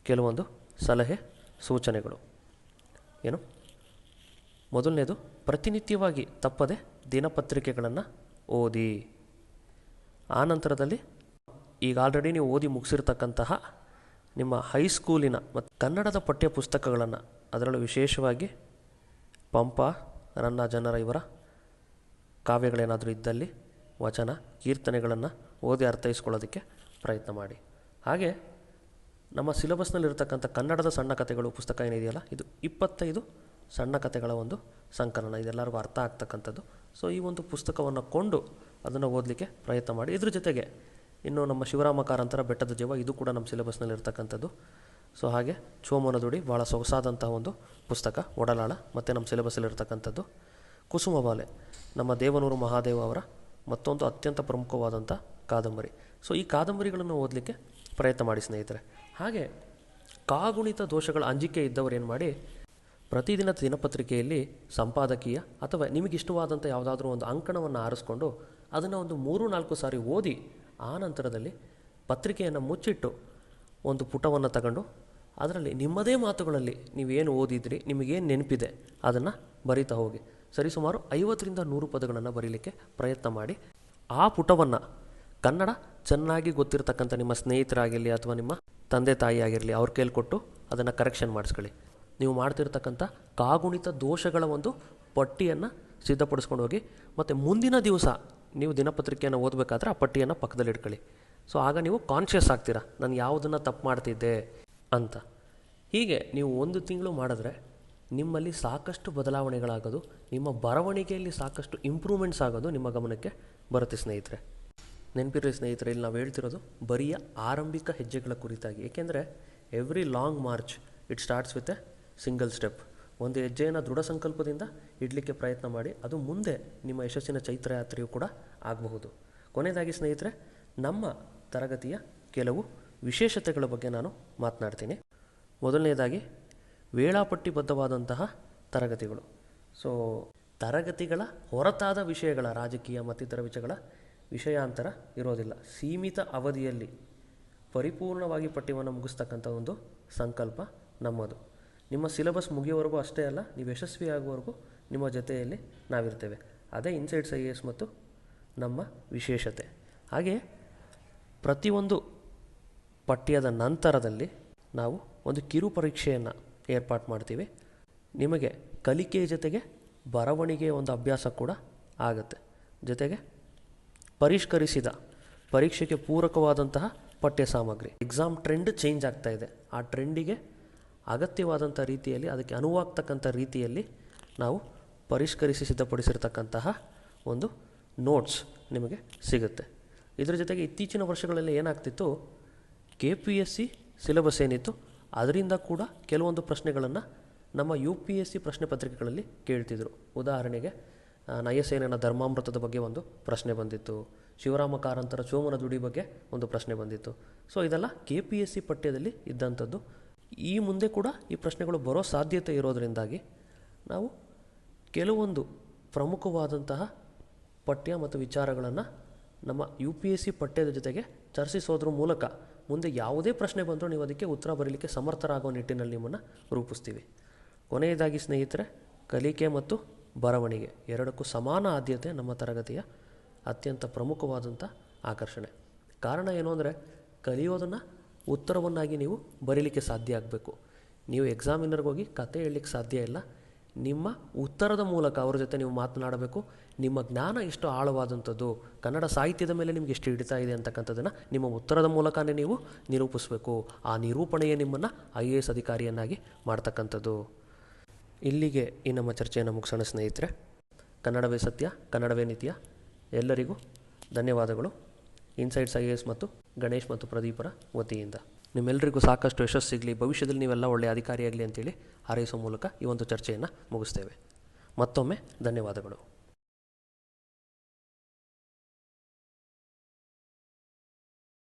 ಕೆಲವೊಂದು ಸಲಹೆ ಸೂಚನೆಗಳು ಏನು? ಮೊದಲನೇದು, ಪ್ರತಿನಿತ್ಯವಾಗಿ ತಪ್ಪದೆ ದಿನಪತ್ರಿಕೆಗಳನ್ನು ಓದಿ. ಆನಂತರದಲ್ಲಿ ಈಗ ಆಲ್ರೆಡಿ ನೀವು ಓದಿ ಮುಗಿಸಿರ್ತಕ್ಕಂತಹ ನಿಮ್ಮ ಹೈಸ್ಕೂಲಿನ ಮತ್ತು ಕನ್ನಡದ ಪಠ್ಯ ಪುಸ್ತಕಗಳನ್ನು, ಅದರಲ್ಲೂ ವಿಶೇಷವಾಗಿ ಪಂಪ, ರನ್ನ, ಜನರ ಇವರ ಕಾವ್ಯಗಳೇನಾದರೂ ಇದ್ದಲ್ಲಿ ವಚನ, ಕೀರ್ತನೆಗಳನ್ನು ಓದಿ ಅರ್ಥೈಸ್ಕೊಳ್ಳೋದಕ್ಕೆ ಪ್ರಯತ್ನ ಮಾಡಿ. ಹಾಗೆ ನಮ್ಮ ಸಿಲೆಬಸ್ನಲ್ಲಿರ್ತಕ್ಕಂಥ ಕನ್ನಡದ ಸಣ್ಣ ಕಥೆಗಳು ಪುಸ್ತಕ ಏನಿದೆಯಲ್ಲ, ಇದು 25 ಸಣ್ಣ ಕಥೆಗಳ ಒಂದು ಸಂಕಲನ, ಇದೆಲ್ಲರಿಗೂ ಅರ್ಥ ಆಗ್ತಕ್ಕಂಥದ್ದು. ಸೊ ಈ ಒಂದು ಪುಸ್ತಕವನ್ನು ಕೊಂಡು ಅದನ್ನು ಓದಲಿಕ್ಕೆ ಪ್ರಯತ್ನ ಮಾಡಿ. ಇದ್ರ ಜೊತೆಗೆ ಇನ್ನು ನಮ್ಮ ಶಿವರಾಮ ಕಾರಂತರ ಬೆಟ್ಟದ ಜೀವ, ಇದು ಕೂಡ ನಮ್ಮ ಸಿಲೆಬಸ್ನಲ್ಲಿರ್ತಕ್ಕಂಥದ್ದು. ಸೊ ಹಾಗೆ ಚೋಮನದುಡಿ, ಭಾಳ ಸೊಗಸಾದಂಥ ಒಂದು ಪುಸ್ತಕ, ಒಡಲಾಳ, ಮತ್ತು ನಮ್ಮ ಸಿಲೆಬಸ್ಸಲ್ಲಿರ್ತಕ್ಕಂಥದ್ದು. ಕುಸುಮಬಾಲೆ, ನಮ್ಮ ದೇವನೂರು ಮಹಾದೇವ ಅವರ ಮತ್ತೊಂದು ಅತ್ಯಂತ ಪ್ರಮುಖವಾದಂಥ ಕಾದಂಬರಿ. ಸೊ ಈ ಕಾದಂಬರಿಗಳನ್ನು ಓದಲಿಕ್ಕೆ ಪ್ರಯತ್ನ ಮಾಡಿ ಸ್ನೇಹಿತರೆ. ಹಾಗೆ ಕಾಗುಣಿತ ದೋಷಗಳ ಅಂಜಿಕೆ ಇದ್ದವರು ಏನು ಮಾಡಿ, ಪ್ರತಿದಿನ ದಿನಪತ್ರಿಕೆಯಲ್ಲಿ ಸಂಪಾದಕೀಯ ಅಥವಾ ನಿಮಗಿಷ್ಟವಾದಂಥ ಯಾವುದಾದ್ರೂ ಒಂದು ಅಂಕಣವನ್ನು ಆರಿಸ್ಕೊಂಡು ಅದನ್ನು ಒಂದು 3-4 ಸಾರಿ ಓದಿ, ಆ ನಂತರದಲ್ಲಿ ಪತ್ರಿಕೆಯನ್ನು ಮುಚ್ಚಿಟ್ಟು ಒಂದು ಪುಟವನ್ನು ತಗೊಂಡು ಅದರಲ್ಲಿ ನಿಮ್ಮದೇ ಮಾತುಗಳಲ್ಲಿ ನೀವೇನು ಓದಿದ್ರಿ, ನಿಮಗೇನು ನೆನಪಿದೆ ಅದನ್ನು ಬರಿತಾ ಹೋಗಿ. ಸರಿಸುಮಾರು 50-100 ಪದಗಳನ್ನು ಬರೀಲಿಕ್ಕೆ ಪ್ರಯತ್ನ ಮಾಡಿ. ಆ ಪುಟವನ್ನು ಕನ್ನಡ ಚೆನ್ನಾಗಿ ಗೊತ್ತಿರತಕ್ಕಂಥ ನಿಮ್ಮ ಸ್ನೇಹಿತರಾಗಿರಲಿ ಅಥವಾ ನಿಮ್ಮ ತಂದೆ ತಾಯಿ ಆಗಿರಲಿ, ಅವ್ರ ಕೈಲಿ ಕೊಟ್ಟು ಅದನ್ನು ಕರೆಕ್ಷನ್ ಮಾಡಿಸ್ಕೊಳ್ಳಿ. ನೀವು ಮಾಡ್ತಿರ್ತಕ್ಕಂಥ ಕಾಗುಣಿತ ದೋಷಗಳ ಒಂದು ಪಟ್ಟಿಯನ್ನು ಸಿದ್ಧಪಡಿಸ್ಕೊಂಡು ಹೋಗಿ, ಮತ್ತು ಮುಂದಿನ ದಿವಸ ನೀವು ದಿನಪತ್ರಿಕೆಯನ್ನು ಓದಬೇಕಾದ್ರೆ ಆ ಪಟ್ಟಿಯನ್ನು ಪಕ್ಕದಲ್ಲಿ ಇಟ್ಕೊಳ್ಳಿ. ಸೊ ಆಗ ನೀವು ಕಾನ್ಷಿಯಸ್ ಆಗ್ತೀರಾ, ನಾನು ಯಾವುದನ್ನು ತಪ್ಪು ಮಾಡ್ತಿದ್ದೆ ಅಂತ. ಹೀಗೆ ನೀವು 1 ತಿಂಗಳು ಮಾಡಿದ್ರೆ ನಿಮ್ಮಲ್ಲಿ ಸಾಕಷ್ಟು ಬದಲಾವಣೆಗಳಾಗೋದು, ನಿಮ್ಮ ಬರವಣಿಗೆಯಲ್ಲಿ ಸಾಕಷ್ಟು ಇಂಪ್ರೂವ್ಮೆಂಟ್ಸ್ ಆಗೋದು ನಿಮ್ಮ ಗಮನಕ್ಕೆ ಬರುತ್ತೆ ಸ್ನೇಹಿತರೆ. ನೆನಪಿರ್ರಿ ಸ್ನೇಹಿತರೆ, ಇಲ್ಲಿ ನಾವು ಹೇಳ್ತಿರೋದು ಬರಿಯ ಆರಂಭಿಕ ಹೆಜ್ಜೆಗಳ ಕುರಿತಾಗಿ. ಏಕೆಂದರೆ every long March it starts with A single step. ಒಂದು ಹೆಜ್ಜೆಯನ್ನು ದೃಢ ಸಂಕಲ್ಪದಿಂದ ಇಡಲಿಕ್ಕೆ ಪ್ರಯತ್ನ ಮಾಡಿ, ಅದು ಮುಂದೆ ನಿಮ್ಮ ಯಶಸ್ಸಿನ ಚೈತ್ರಯಾತ್ರೆಯೂ ಕೂಡ ಆಗಬಹುದು. ಕೊನೆಯದಾಗಿ ಸ್ನೇಹಿತರೆ, ನಮ್ಮ ತರಗತಿಯ ಕೆಲವು ವಿಶೇಷತೆಗಳ ಬಗ್ಗೆ ನಾನು ಮಾತನಾಡ್ತೀನಿ. ಮೊದಲನೇದಾಗಿ ವೇಳಾಪಟ್ಟಿಬದ್ಧವಾದಂತಹ ತರಗತಿಗಳು. ಸೊ ತರಗತಿಗಳ ಹೊರತಾದ ವಿಷಯಗಳ, ರಾಜಕೀಯ ಮತ್ತಿತರ ವಿಷಯಗಳ ವಿಷಯಾಂತರ ಇರೋದಿಲ್ಲ. ಸೀಮಿತ ಅವಧಿಯಲ್ಲಿ ಪರಿಪೂರ್ಣವಾಗಿ ಪಠ್ಯವನ್ನು ಮುಗಿಸ್ತಕ್ಕಂಥ ಒಂದು ಸಂಕಲ್ಪ ನಮ್ಮದು. ನಿಮ್ಮ ಸಿಲೆಬಸ್ ಮುಗಿಯೋವರೆಗೂ ಅಷ್ಟೇ ಅಲ್ಲ, ನೀವು ಯಶಸ್ವಿಯಾಗುವವರೆಗೂ ನಿಮ್ಮ ಜೊತೆಯಲ್ಲಿ ನಾವಿರ್ತೇವೆ. ಅದೇ ಇನ್ಸೈಟ್ಸ್ IAS ಮತ್ತು ನಮ್ಮ ವಿಶೇಷತೆ. ಹಾಗೆ ಪ್ರತಿಯೊಂದು ಪಠ್ಯದ ನಂತರದಲ್ಲಿ ನಾವು ಒಂದು ಕಿರು ಪರೀಕ್ಷೆಯನ್ನು ಏರ್ಪಾಡು ಮಾಡ್ತೀವಿ. ನಿಮಗೆ ಕಲಿಕೆಯ ಜೊತೆಗೆ ಬರವಣಿಗೆಯ ಒಂದು ಅಭ್ಯಾಸ ಕೂಡ ಆಗುತ್ತೆ. ಜೊತೆಗೆ ಪರಿಷ್ಕರಿಸಿದ ಪರೀಕ್ಷೆಗೆ ಪೂರಕವಾದಂತಹ ಪಠ್ಯ ಸಾಮಗ್ರಿ. ಎಕ್ಸಾಮ್ ಟ್ರೆಂಡ್ ಚೇಂಜ್ ಆಗ್ತಾ ಇದೆ. ಆ ಟ್ರೆಂಡಿಗೆ ಅಗತ್ಯವಾದಂಥ ರೀತಿಯಲ್ಲಿ, ಅದಕ್ಕೆ ಅನುವಾಗ್ತಕ್ಕಂಥ ರೀತಿಯಲ್ಲಿ ನಾವು ಪರಿಷ್ಕರಿಸಿ ಸಿದ್ಧಪಡಿಸಿರ್ತಕ್ಕಂತಹ ಒಂದು ನೋಟ್ಸ್ ನಿಮಗೆ ಸಿಗುತ್ತೆ. ಇದರ ಜೊತೆಗೆ ಇತ್ತೀಚಿನ ವರ್ಷಗಳಲ್ಲಿ ಏನಾಗ್ತಿತ್ತು, KPSC ಸಿಲೆಬಸ್ ಏನಿತ್ತು ಅದರಿಂದ ಕೂಡ ಕೆಲವೊಂದು ಪ್ರಶ್ನೆಗಳನ್ನು ನಮ್ಮ UPSC ಪ್ರಶ್ನೆ ಪತ್ರಿಕೆಗಳಲ್ಲಿ ಕೇಳ್ತಿದ್ರು. ಉದಾಹರಣೆಗೆ ನಯಸೇನನ ಧರ್ಮಾಮೃತದ ಬಗ್ಗೆ ಒಂದು ಪ್ರಶ್ನೆ ಬಂದಿತ್ತು, ಶಿವರಾಮ ಕಾರಂತರ ಚೋಮನ ದುಡಿ ಬಗ್ಗೆ ಒಂದು ಪ್ರಶ್ನೆ ಬಂದಿತ್ತು. ಸೊ ಇದೆಲ್ಲ KPSC ಪಠ್ಯದಲ್ಲಿ ಇದ್ದಂಥದ್ದು. ಈ ಮುಂದೆ ಕೂಡ ಈ ಪ್ರಶ್ನೆಗಳು ಬರೋ ಸಾಧ್ಯತೆ ಇರೋದರಿಂದಾಗಿ ನಾವು ಕೆಲವೊಂದು ಪ್ರಮುಖವಾದಂತಹ ಪಠ್ಯ ಮತ್ತು ವಿಚಾರಗಳನ್ನು ನಮ್ಮ UPSC ಪಠ್ಯದ ಜೊತೆಗೆ ಚರ್ಚಿಸೋದ್ರ ಮೂಲಕ ಮುಂದೆ ಯಾವುದೇ ಪ್ರಶ್ನೆ ಬಂದರೂ ನೀವು ಅದಕ್ಕೆ ಉತ್ತರ ಬರೀಲಿಕ್ಕೆ ಸಮರ್ಥರಾಗೋ ನಿಟ್ಟಿನಲ್ಲಿ ನಿಮ್ಮನ್ನು ರೂಪಿಸ್ತೀವಿ. ಕೊನೆಯದಾಗಿ ಸ್ನೇಹಿತರೆ, ಕಲಿಕೆ ಮತ್ತು ಬರವಣಿಗೆ ಎರಡಕ್ಕೂ ಸಮಾನ ಆದ್ಯತೆ ನಮ್ಮ ತರಗತಿಯ ಅತ್ಯಂತ ಪ್ರಮುಖವಾದಂಥ ಆಕರ್ಷಣೆ. ಕಾರಣ ಏನು ಅಂದರೆ, ಕಲಿಯೋದನ್ನು ಉತ್ತರವನ್ನಾಗಿ ನೀವು ಬರೀಲಿಕ್ಕೆ ಸಾಧ್ಯ ಆಗಬೇಕು. ನೀವು ಎಕ್ಸಾಮಿನರ್ಗೆ ಹೋಗಿ ಕತೆ ಹೇಳಲಿಕ್ಕೆ ಸಾಧ್ಯ ಇಲ್ಲ. ನಿಮ್ಮ ಉತ್ತರದ ಮೂಲಕ ಅವ್ರ ಜೊತೆ ನೀವು ಮಾತನಾಡಬೇಕು. ನಿಮ್ಮ ಜ್ಞಾನ ಎಷ್ಟು ಆಳವಾದಂಥದ್ದು, ಕನ್ನಡ ಸಾಹಿತ್ಯದ ಮೇಲೆ ನಿಮ್ಗೆ ಎಷ್ಟು ಹಿಡಿತಾ ಇದೆ ಅಂತಕ್ಕಂಥದ್ದನ್ನು ನಿಮ್ಮ ಉತ್ತರದ ಮೂಲಕನೇ ನೀವು ನಿರೂಪಿಸಬೇಕು. ಆ ನಿರೂಪಣೆಯೇ ನಿಮ್ಮನ್ನು IAS ಅಧಿಕಾರಿಯನ್ನಾಗಿ ಮಾಡ್ತಕ್ಕಂಥದ್ದು. ಇಲ್ಲಿಗೆ ಈ ನಮ್ಮ ಚರ್ಚೆಯನ್ನು ಮುಗಿಸೋಣ ಸ್ನೇಹಿತರೆ. ಕನ್ನಡವೇ ಸತ್ಯ, ಕನ್ನಡವೇ ನಿತ್ಯ. ಎಲ್ಲರಿಗೂ ಧನ್ಯವಾದಗಳು. ಇನ್ಸೈಟ್ಸ್ IAS ಮತ್ತು ಗಣೇಶ್ ಮತ್ತು ಪ್ರದೀಪರ ವತಿಯಿಂದ ನಿಮ್ಮೆಲ್ಲರಿಗೂ ಸಾಕಷ್ಟು ಯಶಸ್ಸು ಸಿಗಲಿ, ಭವಿಷ್ಯದಲ್ಲಿ ನೀವೆಲ್ಲ ಒಳ್ಳೆಯ ಅಧಿಕಾರಿಯಾಗಲಿ ಅಂತೇಳಿ ಹಾರೈಸೋ ಮೂಲಕ ಈ ಒಂದು ಚರ್ಚೆಯನ್ನು ಮುಗಿಸ್ತೇವೆ. ಮತ್ತೊಮ್ಮೆ ಧನ್ಯವಾದಗಳು.